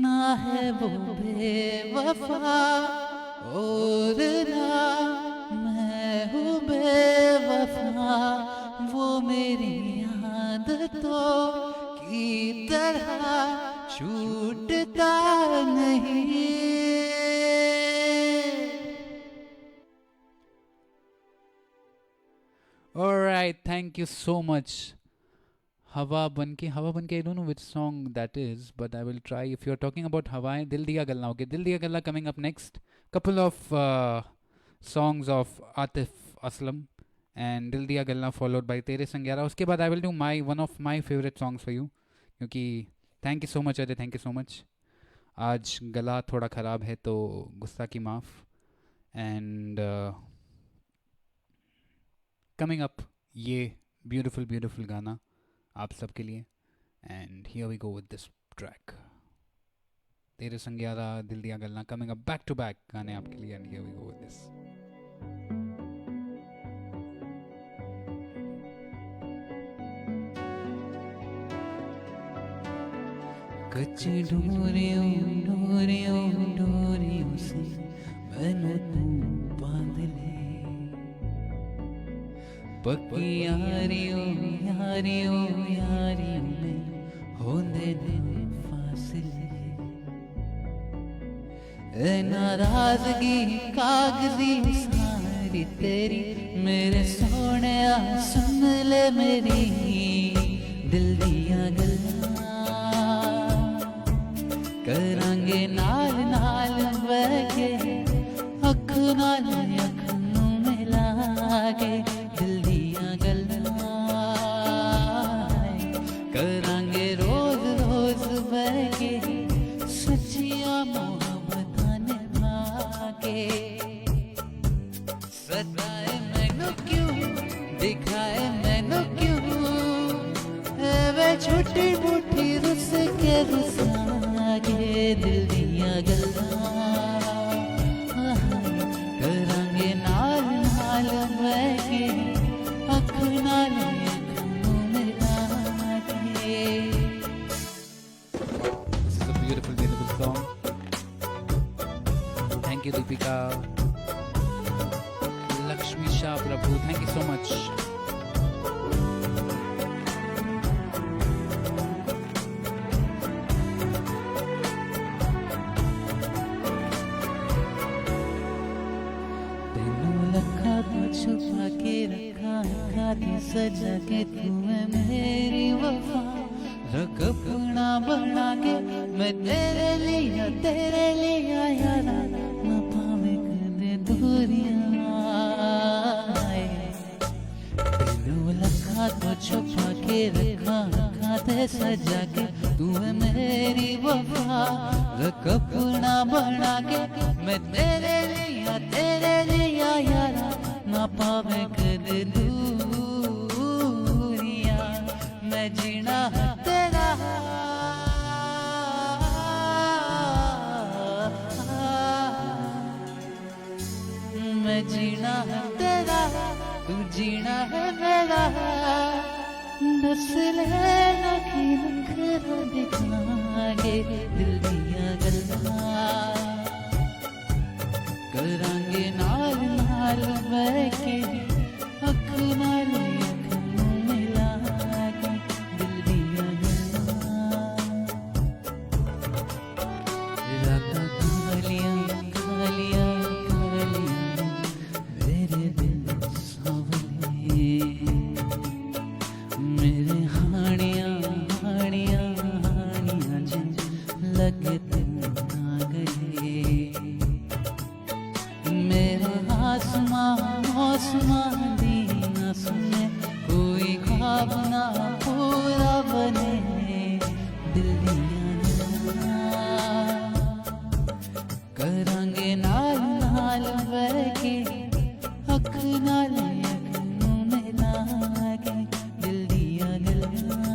ना है वो बेवफा और ना मैं हूँ बेवफा, वो मेरी आदतों की तरह छूटता नहीं। Alright, thank you so much. Hawa Banke, I don't know which song that is, but I will try. If you're talking about Hawaii, Dil Diya Galla. Okay, Dil Diya Galla coming up next. Couple of songs of Atif Aslam and Dil Diya Galla followed by Tere Sangyara. Uske baad I will do one of my favorite songs for you. क्योंकि thank you so much Ajay, thank you so much. आज गला थोड़ा ख़राब है तो गुस्सा की माफ़. And coming up ये beautiful गाना आप सबके लिए. And here we go with this track. तेरे संग्यारा दिल दिया गल्ला coming up back to back गाने आपके लिए. And here we go with this. कच्ची डोरियों डोरियों डोरियों से मैंने तू बांध ले, पक्की यारियों यारियों यारियों में होंदे न फासले, ए नाराजगी कागजी सारी तेरी मेरे सोने सुन ले मेरी दिल दिया गल्ला, करांगे नाल नाल बहके अख नाल अख नू मिला के दिल दिया गल्ला, करांगे रोज रोज बहके सच्चियां मोहब्बतां निभा के, सताए मैनू क्यों दिखाए मैनू क्यों, वे छोटी बूटी रुस के रुसा के दिल दिया beautiful, beautiful song. Thank you, Deepika. Lakshmi Shah Prabhu, thank you so much. छुपा के रखा खाती सजा के तुम्हें मेरी वफा रख अपना बना के मैं तेरे लिया यारा न पावे कदे दूरियां दिलों लखा तो छुपा के रखा खाते सजा के तुम्हें मेरी वफा रख अपना बना के मैं तेरे लिया यारा ना पावे कदे दूरियां मैं जीना है तेरा मैं जीना है तेरा तू जीना है मेरा दस लेना की नखरा दिखागे दिल दिया गल्ला करांगे नाल नाल बैके अख नाल अख मिला के दिल दिया गल्ला राता खालियां खालियां खालियां मेरे दिल सावले मेरे हानियां हानियां हानियां जिन लगे ना गए मेरे आसमां दीना सुने कोई ख्वाब ना पूरा बने दिल दिया करांगे नाल नाल बैके अख नाल अख मिला के दिल दिया गल्ला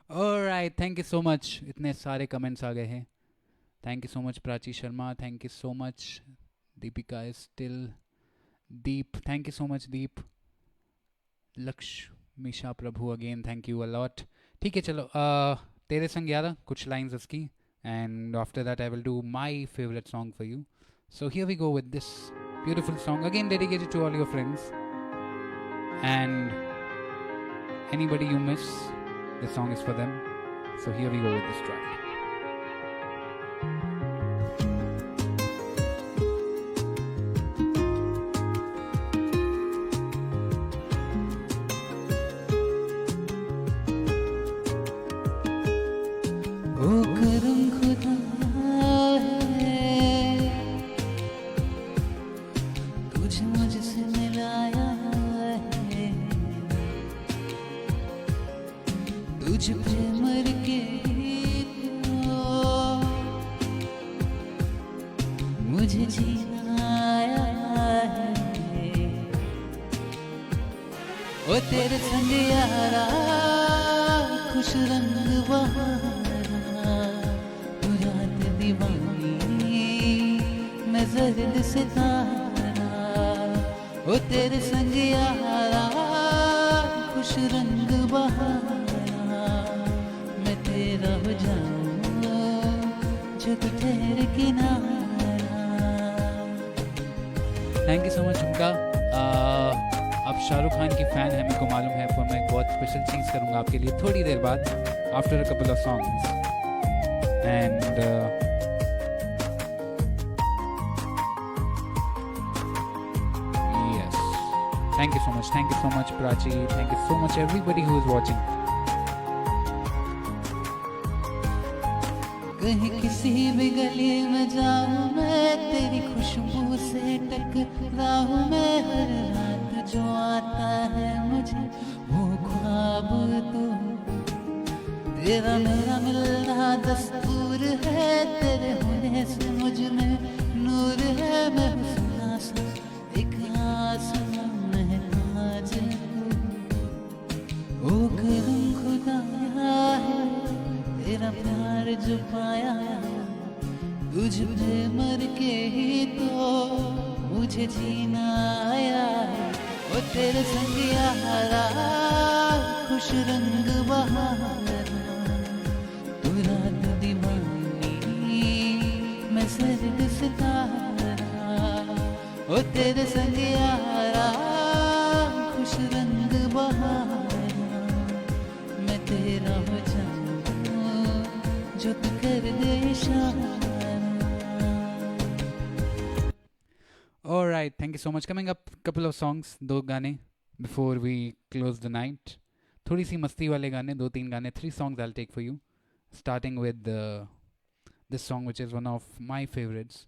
Alright, thank you so much. इतने सारे कमेंट्स आ गए हैं. Thank you so much, Prachi Sharma. Thank you so much. Deepika is still Deep. Thank you so much, Deep. Lakshmi Shah Prabhu again. Thank you a lot. ठीक है चलो तेरे संग यारा कुछ lines उसकी and after that I will do my favorite song for you. So here we go with this beautiful song again dedicated to all your friends and anybody you miss. This song is for them. So here we go with this track. तुझ पे मर के मुझे जीना आया है ओ तेरे संग यारा खुश रंग बहारा तू रात दीवानी मैं जर्द सितारा ओ तेरे संग यारा खुश रंग बहारा मैं तेरा हो जाऊं झुक तेरे किनारा. थैंक यू सो मच उनका. आप शाहरुख खान की फ़ैन है मेरे को मालूम है, पर मैं एक बहुत स्पेशल चीज़ करूँगा आपके लिए थोड़ी देर बाद after a couple of songs and yes thank you so much Prachi, thank you so much everybody who is watching. कहीं किसी भी गली में जाऊं मैं तेरी खुशबू से टकराऊं मैं हर रात जो आता है मुझे वो ख्वाब तो तेरा मेरा मिलना दस्तूर है तेरे होने से मुझ में नूर है मैं हुस्ना सा एक आसमां में ताज ओ करम खुदाया है तेरा प्यार जो पाया तुझ पे मर के ही तो मुझे जीना आया ओ तेरे संग यारा खुश रंग बहारा ओ तेरे संग यारा खुश रंग बहारा, मैं तेरा हो जाऊं जो तू कर दे इशारा. Alright, thank you so much. Coming up, couple of songs, दो गाने before we close the night. थोड़ी सी मस्ती वाले गाने, दो तीन गाने, 3 songs I'll take for you. Starting with this song which is one of my favorites.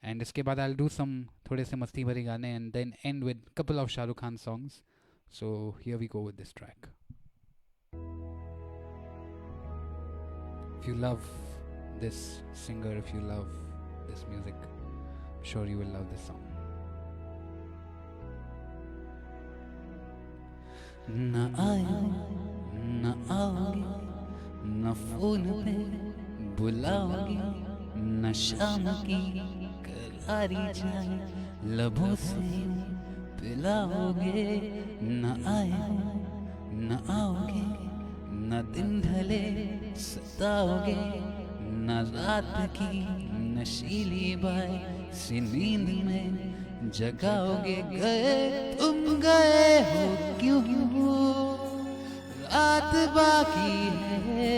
And इसके बाद I'll do some थोड़े से मस्ती भरे गाने and then end with couple of Shah Rukh Khan songs. So here we go with this track. If you love this singer, if you love this music, I'm sure you will love this song. न आया न आओगे, न phone पे बुलाओगे, न शाम की करारी चाय लबों से पिलाओगे. न आया न आओगे, न दिन ढले सताओगे, न रात की नशीली बाई सी नींद में जगाओगे. गए तुम गए हो क्यों, रात बाकी है.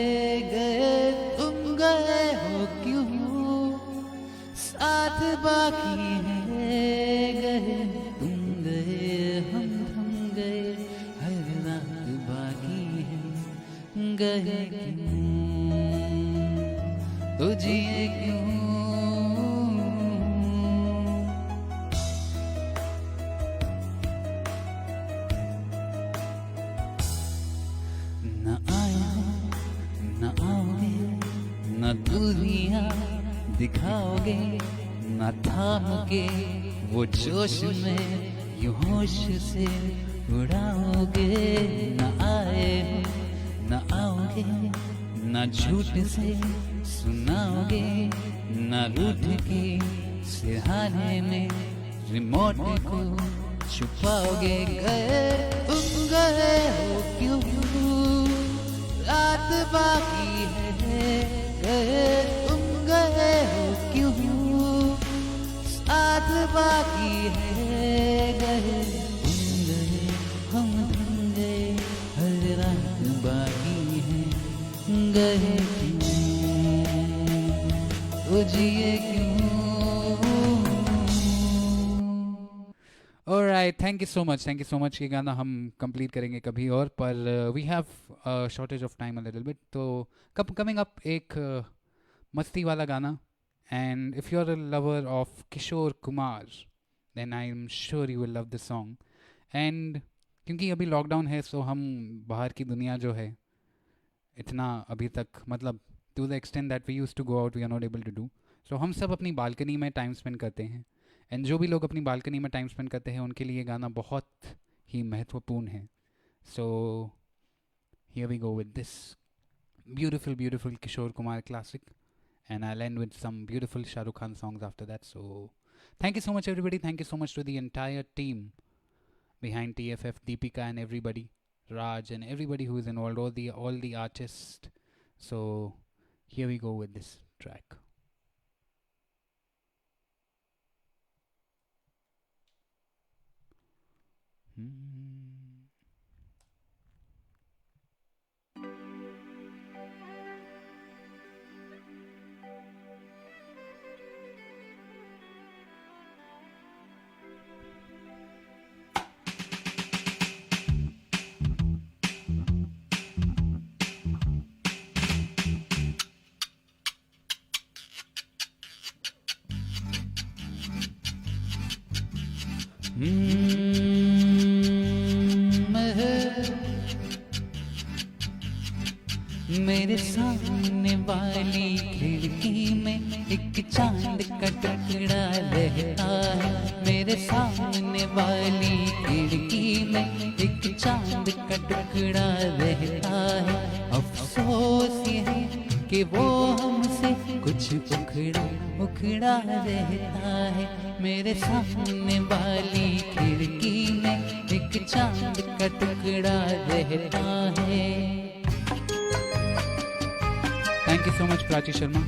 गए तुम गए हो क्यों, साथ बाकी है. गए तुम गए हम थम गए, हर रात बाकी है. गए क्यों तो जिए क्यों. न दूरियां दिखाओगे, न थाम के वो जोश में यूं होश से उड़ाओगे. न आए न आओगे, न झूठ से सुनाओगे, न रूठ के सिरहाने में रिमोट को छुपाओगे. गए तुम गए हो क्यों, रात बाकी है. गए तुम गए हो क्यों, साथ बाकी है. गए तुम गए हम थम गए, हर रात बाकी है. गए क्यों तो जिए क्यों. Alright, thank you so much. Thank you so much. ये गाना हम कंप्लीट करेंगे कभी और, पर we have shortage of time a little bit. तो कमिंग अप एक मस्ती वाला गाना. And if you are a lover of Kishore Kumar then I am sure you will love this song. And क्योंकि अभी लॉकडाउन है, सो हम बाहर की दुनिया जो है इतना अभी तक, मतलब to the extent that we use to go out we are not able to do. So हम सब अपनी बालकनी में टाइम स्पेंड करते हैं. एंड जो भी लोग अपनी बालकनी में टाइम स्पेंड करते हैं उनके लिए गाना बहुत ही महत्वपूर्ण है. So here we go with this beautiful beautiful Kishore Kumar classic. And I'll end with some beautiful Shah Rukh Khan songs after that. So thank you so much everybody. Thank you so much to the entire team behind TFF, Deepika and everybody, Raj and everybody who is involved, all the artists. So here we go with this track. मेरे सामने वाली खिड़की में एक चांद का टुकड़ा रहता है. मेरे सामने वाली खिड़की में एक चांद का टुकड़ा रहता है. अफसोस ये है कि वो हमसे कुछ उखड़ा रहता है. मेरे सामने वाली खिड़की में एक चांद का टुकड़ा रहता है. Thank you so much Prachi Sharma.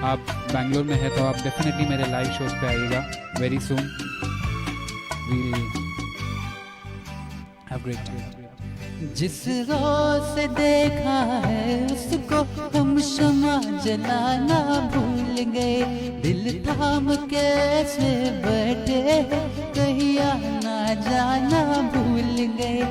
आप बैंगलोर में हैं तो आप डेफिनेटली मेरे लाइव शोज पे आइएगा very soon. we'll have great time. जिस रोज से देखा है उसको हम शमा जलाना भूल गए, दिल थाम कैसे बैठे कहीं आना जाना भूल गए।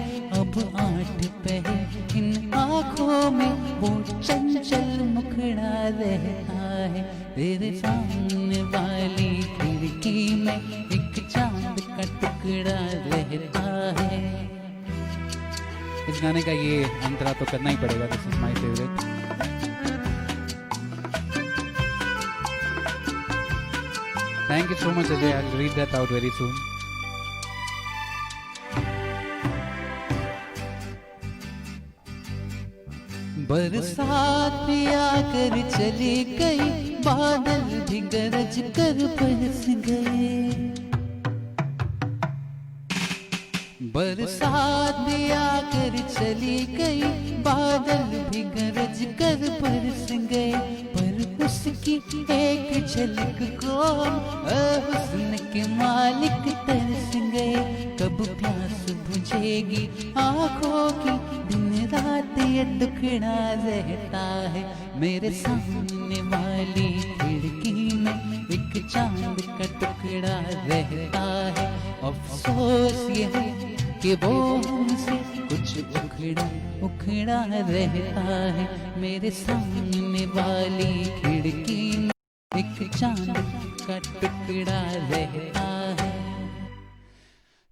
अब आठ पहर इन आँखों में वो चंचल मुखड़ा रहता है, तेरे सामने वाली खिड़की में एक चांद का टुकड़ा रहता है। इस गाने का ये अंतरा तो करना ही पड़ेगा, this is my favourite. Thank you so much Ajay, I will read that out very soon. बरसात भी आकर चली गई, बादल भी गरज कर बरस गए। बरसात भी आकर चली गई, बादल भी गरज कर बरस गए, पर उसकी एक झलक को हुस्न के मालिक तरस गए। कब प्यास बुझेगी आँखों की, दिन रात ये दुखड़ा रहता है, मेरे सामने वाली खिड़की में एक चांद का टुकड़ा रहता है। अफसोस ये है कि वो हमसे कुछ उखड़ा रहता है, मेरे सामने वाली खिड़की में एक चांद का टुकड़ा रहता है।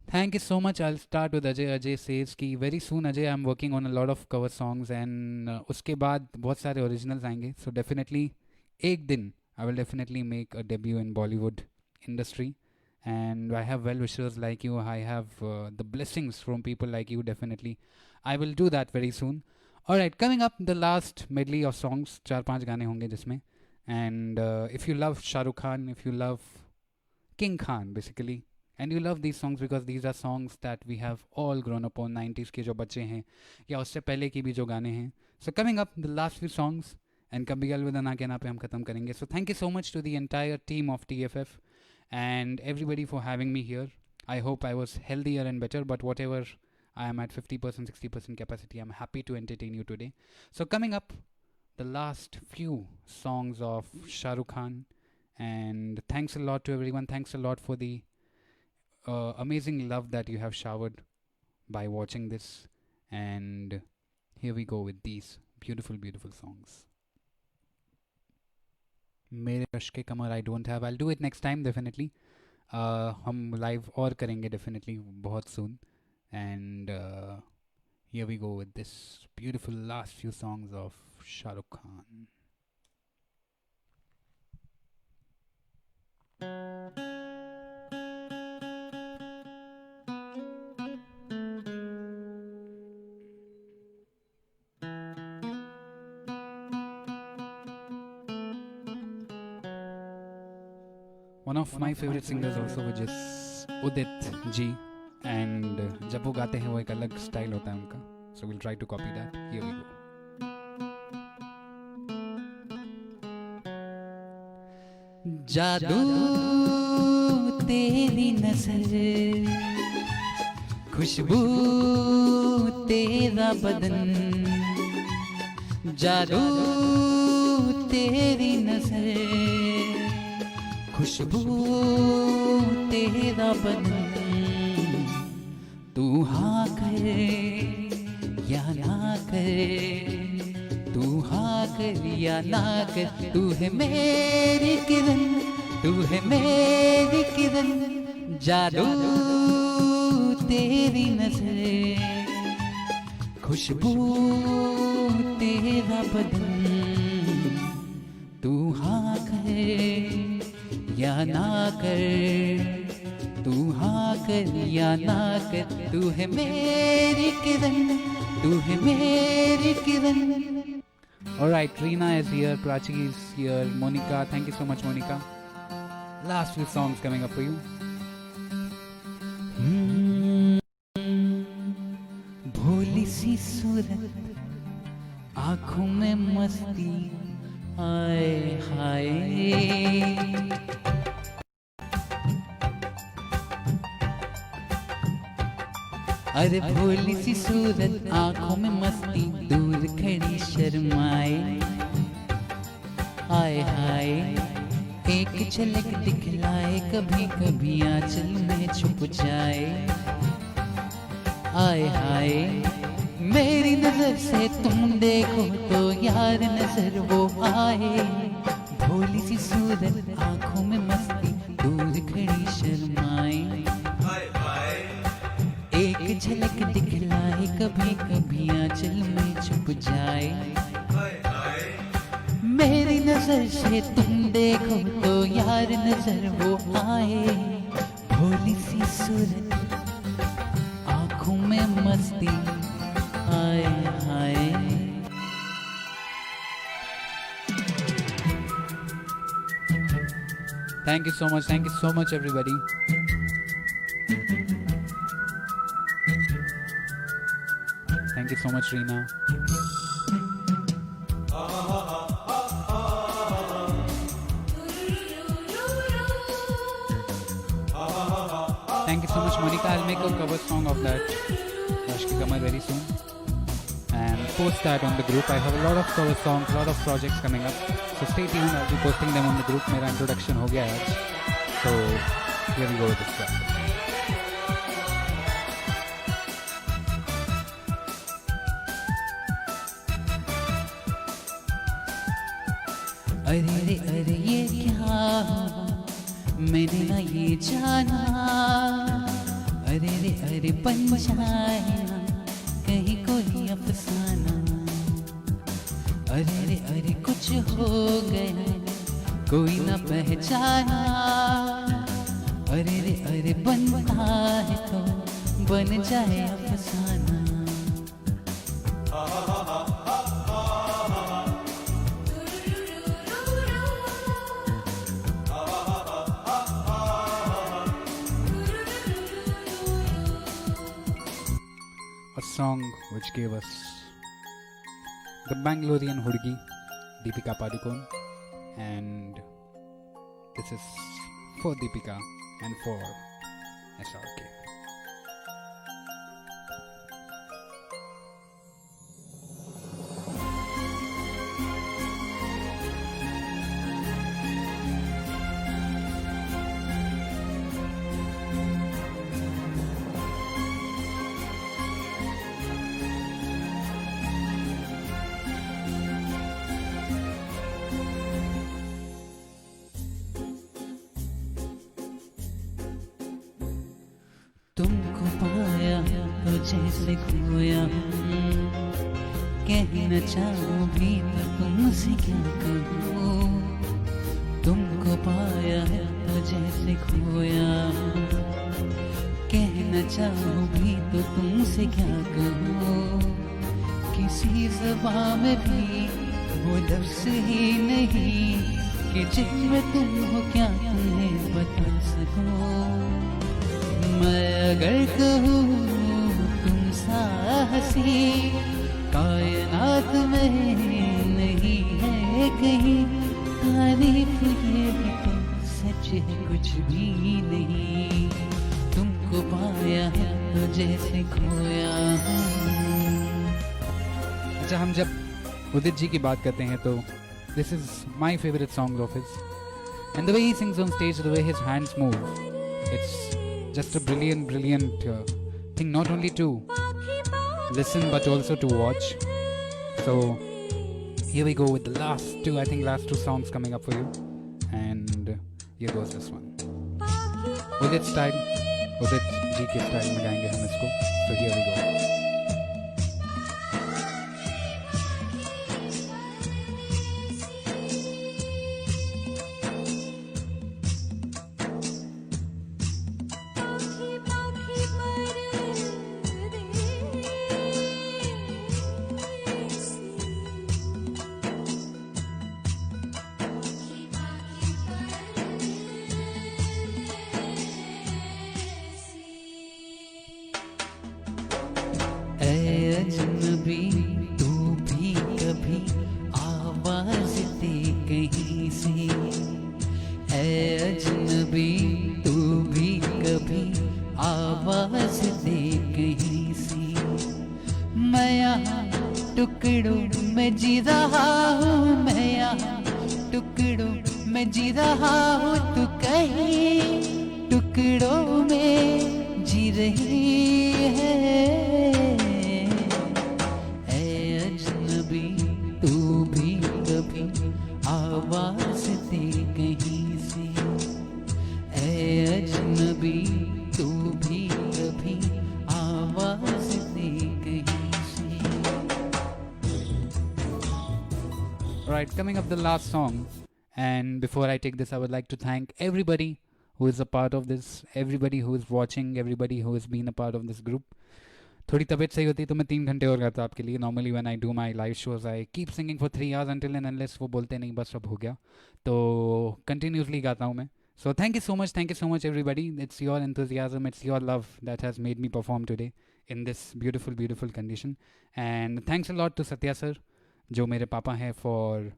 Thank you so much. I'll start with Ajay. Ajay says कि very soon Ajay I'm working on a lot of cover songs and उसके बाद बहुत सारे originals आएंगे. So definitely एक दिन I will definitely make a debut in Bollywood industry and I have well wishers like you. I have the blessings from people like you. Definitely I will do that very soon. Alright, coming up the last medley of songs. 4-5 गाने होंगे जिसमें and if you love Shah Rukh Khan, if you love King Khan basically, and you love these songs because these are songs that we have all grown up on, 90s के जो बच्चे हैं या उससे पहले की भी जो गाने हैं. So coming up the last few songs and कभी अलविदा ना कहना पे हम ख़त्म करेंगे. So thank you so much to the entire team of TFF and everybody for having me here. I hope I was healthier and better, but whatever I am at 50%, 60% capacity, I'm happy to entertain you today. So coming up the last few songs of Shah Rukh Khan, and thanks a lot to everyone. Thanks a lot for the amazing love that you have showered by watching this, and here we go with these beautiful beautiful songs. मेरे rush के कमर I don't have, I'll do it next time definitely. हम live और करेंगे definitely बहुत soon, and here we go with this beautiful last few songs of Shah Rukh Khan. One of my favorite singers also, which is Udit ji, and जब वो गाते हैं वो एक अलग स्टाइल होता है उनका. So we'll try to copy that. Here we go. जादू तेरी नजर, खुशबू तेरा बदन, जादू तेरी नजर, खुशबू तेरा बदन, तू हाँ करे या ना करे, तू हाँ कर या ना कर, तू है मेरी किरण, तू है मेरी किरण, जादू तेरी नजर, खुशबू तेरा बदन, तू हाँ कर या ना कर, तू हाँ कर या ना कर, तू है मेरी किरण, तू है मेरी किरण. Alright, Reena is here, Prachi is here, Monica, thank you so much Monica. Last few songs coming up for you. भोली सी सूरत, आँखों में मस्ती, हाय हाय, अरे भोली सी सूरत आंखों में मस्ती, दूर खड़ी शर्माए, आए हाय एक झलक दिखलाए, कभी कभी आंचल में छुप जाए, आए हाय मेरी नजर से तुम देखो तो यार नजर वो आए, भोली सी सूरत आंखों में मस्ती, दूर खड़ी शर्माए, एक झलक दिखलाए, कभी कभी आंचल में छुप जाए, मेरी नजर से तुम देखो तो यार नजर वो आए, भोली सी सूरत आंखों में मस्ती, आए हाय। Thank you so much everybody. Thank you so much Reena. Thank you so much Monica. I'll make a cover song of that Rashki Kamal very soon and post that on the group. I have a lot of cover songs, lot of projects coming up, so stay tuned. I'll be posting them on the group. मेरा introduction हो गया है आज, so here we go with this track. अरे रे अरे ये क्या मैंने ना ये जाना, अरे रे अरे बन जाए ना कहीं कोई अफसाना, अरे रे अरे कुछ हो गया कोई ना पहचाना, अरे रे अरे बनता है तो बन जाए अफसाना। A song which gave us the Bangalorean Hudgi, Deepika Padukone, and this is for Deepika and for SRK. तुमको पाया तो जैसे खोया हूँ, कहना चाहूँ भी तो तुमसे क्या कहूँ, तुमको पाया तो जैसे खोया हूँ, कहना चाहूँ भी तो तुमसे क्या कहूँ, किसी ज़बान में भी वो लफ्ज़ ही नहीं कि जिनमें तुम हो क्या तुम्हें बता सकूँ। मैं अगर कहूँ तुम सा हंसी कायनात में नहीं है कहीं, तारीफ ये भी तो सच है कुछ भी नहीं, तुमको पाया है तो जैसे खोया हूँ। अच्छा, हम जब उदित जी की बात करते हैं तो this is my favorite song of his, and the way he sings on stage, the way his hands move, it's just a brilliant thing, not only to listen but also to watch. So here we go with the last two songs coming up for you, and here goes this one. Udit style, Udit जी के style में गाएंगे हम इसको. So here we go. अजनबी तू भी कभी आवाज दे कहीं से, अजनबी तू भी कभी आवाज दे कहीं मैं जी रहा हूँ तू कहीं टुकड़ों में जी रही है। ऐ अजनबी तू भी कभी आवाज दे कहीं से। ऐ अजनबी तू भी कभी आवाज दे कहीं से। Right, coming up the last song. And before I take this, I would like to thank everybody who is a part of this, everybody who is watching, everybody who has been a part of this group. थोड़ी तबीयत सही होती तो मैं 3 घंटे और गाता आपके लिए. Normally when I do my live shows I keep singing for 3 hours until and unless वो बोलते नहीं बस अब हो गया, तो कंटिन्यूसली गाता हूँ मैं. So thank you so much everybody. It's your enthusiasm, it's your love that has made me perform today in this beautiful condition. And thanks a lot to Satya sir, जो मेरे पापा हैं, for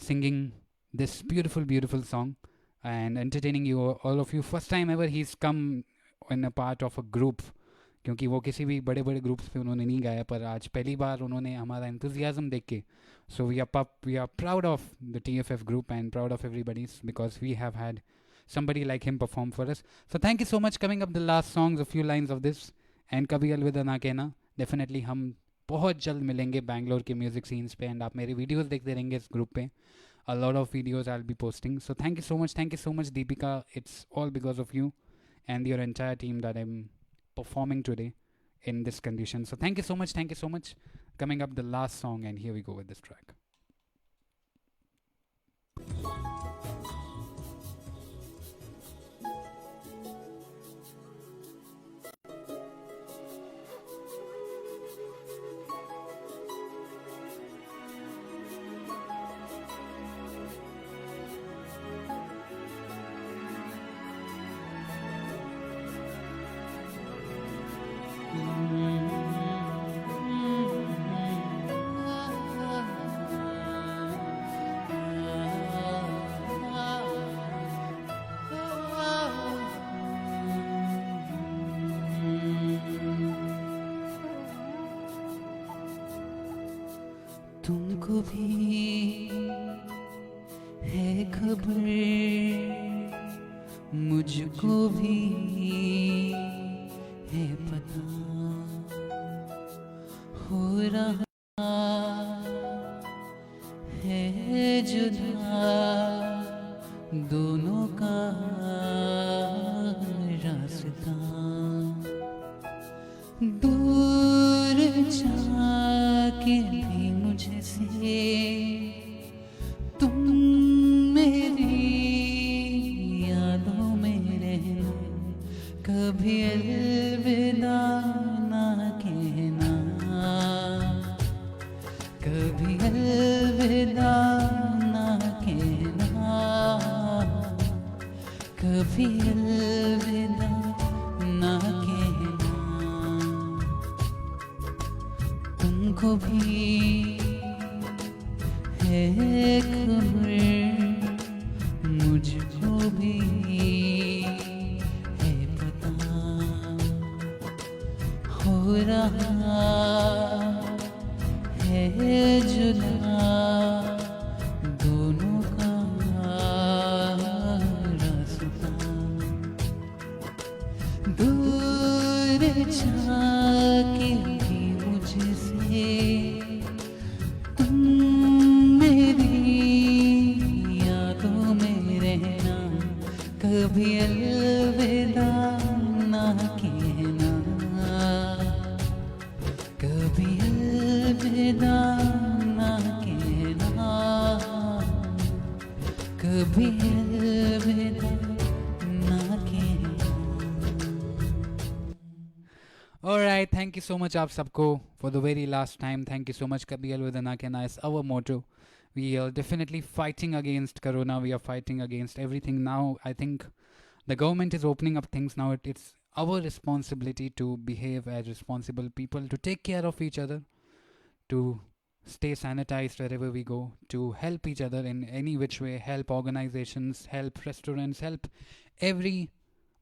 singing this beautiful song and entertaining you all of you. First time ever he's come in a part of a group, क्योंकि वो किसी भी बड़े बड़े ग्रुप्स पे उन्होंने नहीं गाया, पर आज पहली बार उन्होंने हमारा एंथुजियाज्म देख के, so we are proud of the TFF group and proud of everybody because we have had somebody like him perform for us. So thank you so much. Coming up the last songs, a few lines of this and कभी अलविदा ना कहना. Definitely हम बहुत जल्द मिलेंगे बैंगलोर के music scenes पे, एंड आप मेरे वीडियोस देखते रहेंगे इस ग्रुप पे. A lot of videos I'll be posting. So thank you so much Deepika. It's all because of you and your entire team that I'm performing today in this condition. So thank you so much. Coming up the last song, and here we go with this track. तुमको भी है खबर, मुझको भी है पता, हो रहा है जुदा दोनों का रास्ता. दूर जाके भी मुझसे तुम मेरी यादों में रहना, कभी अलविदा ना कहना, कभी अलविदा ना कहना, कभी अलविदा ना कहना. तुमको भी है खबर, मुझको भी है पता, हो रहा है जुदा दोनों का रास्ता. दूर जाके भी मुझसे तुम मेरी यादों में रहना, कभी अलविदा ना कहना, कभी अलविदा ना कहना, कभी अलविदा ना कहना. Alright, thank you so much आप सबको for the very last time. Thank you so much. कभी अलविदा ना कहना is our motto. We are definitely fighting against Corona. We are fighting against everything now. I think the government is opening up things now. It's our responsibility to behave as responsible people, to take care of each other, to stay sanitized wherever we go, to help each other in any which way, help organizations, help restaurants, help every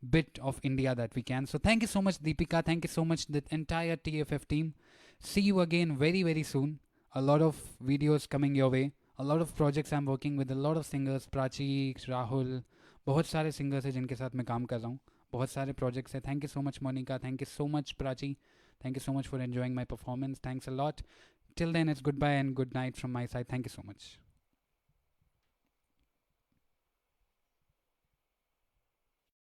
bit of India that we can. So thank you so much Deepika, thank you so much the entire TFF team. See you again very soon. A lot of videos coming your way, a lot of projects I'm working with a lot of singers, Prachi, Rahul, बहुत सारे singers हैं जिनके साथ मैं काम कर रहा हूँ, बहुत सारे प्रोजेक्ट्स हैं. Thank you so much Monika, thank you so much Prachi, thank you so much for enjoying my performance. Thanks a lot. Till then, it's goodbye and good night from my side. Thank you so much.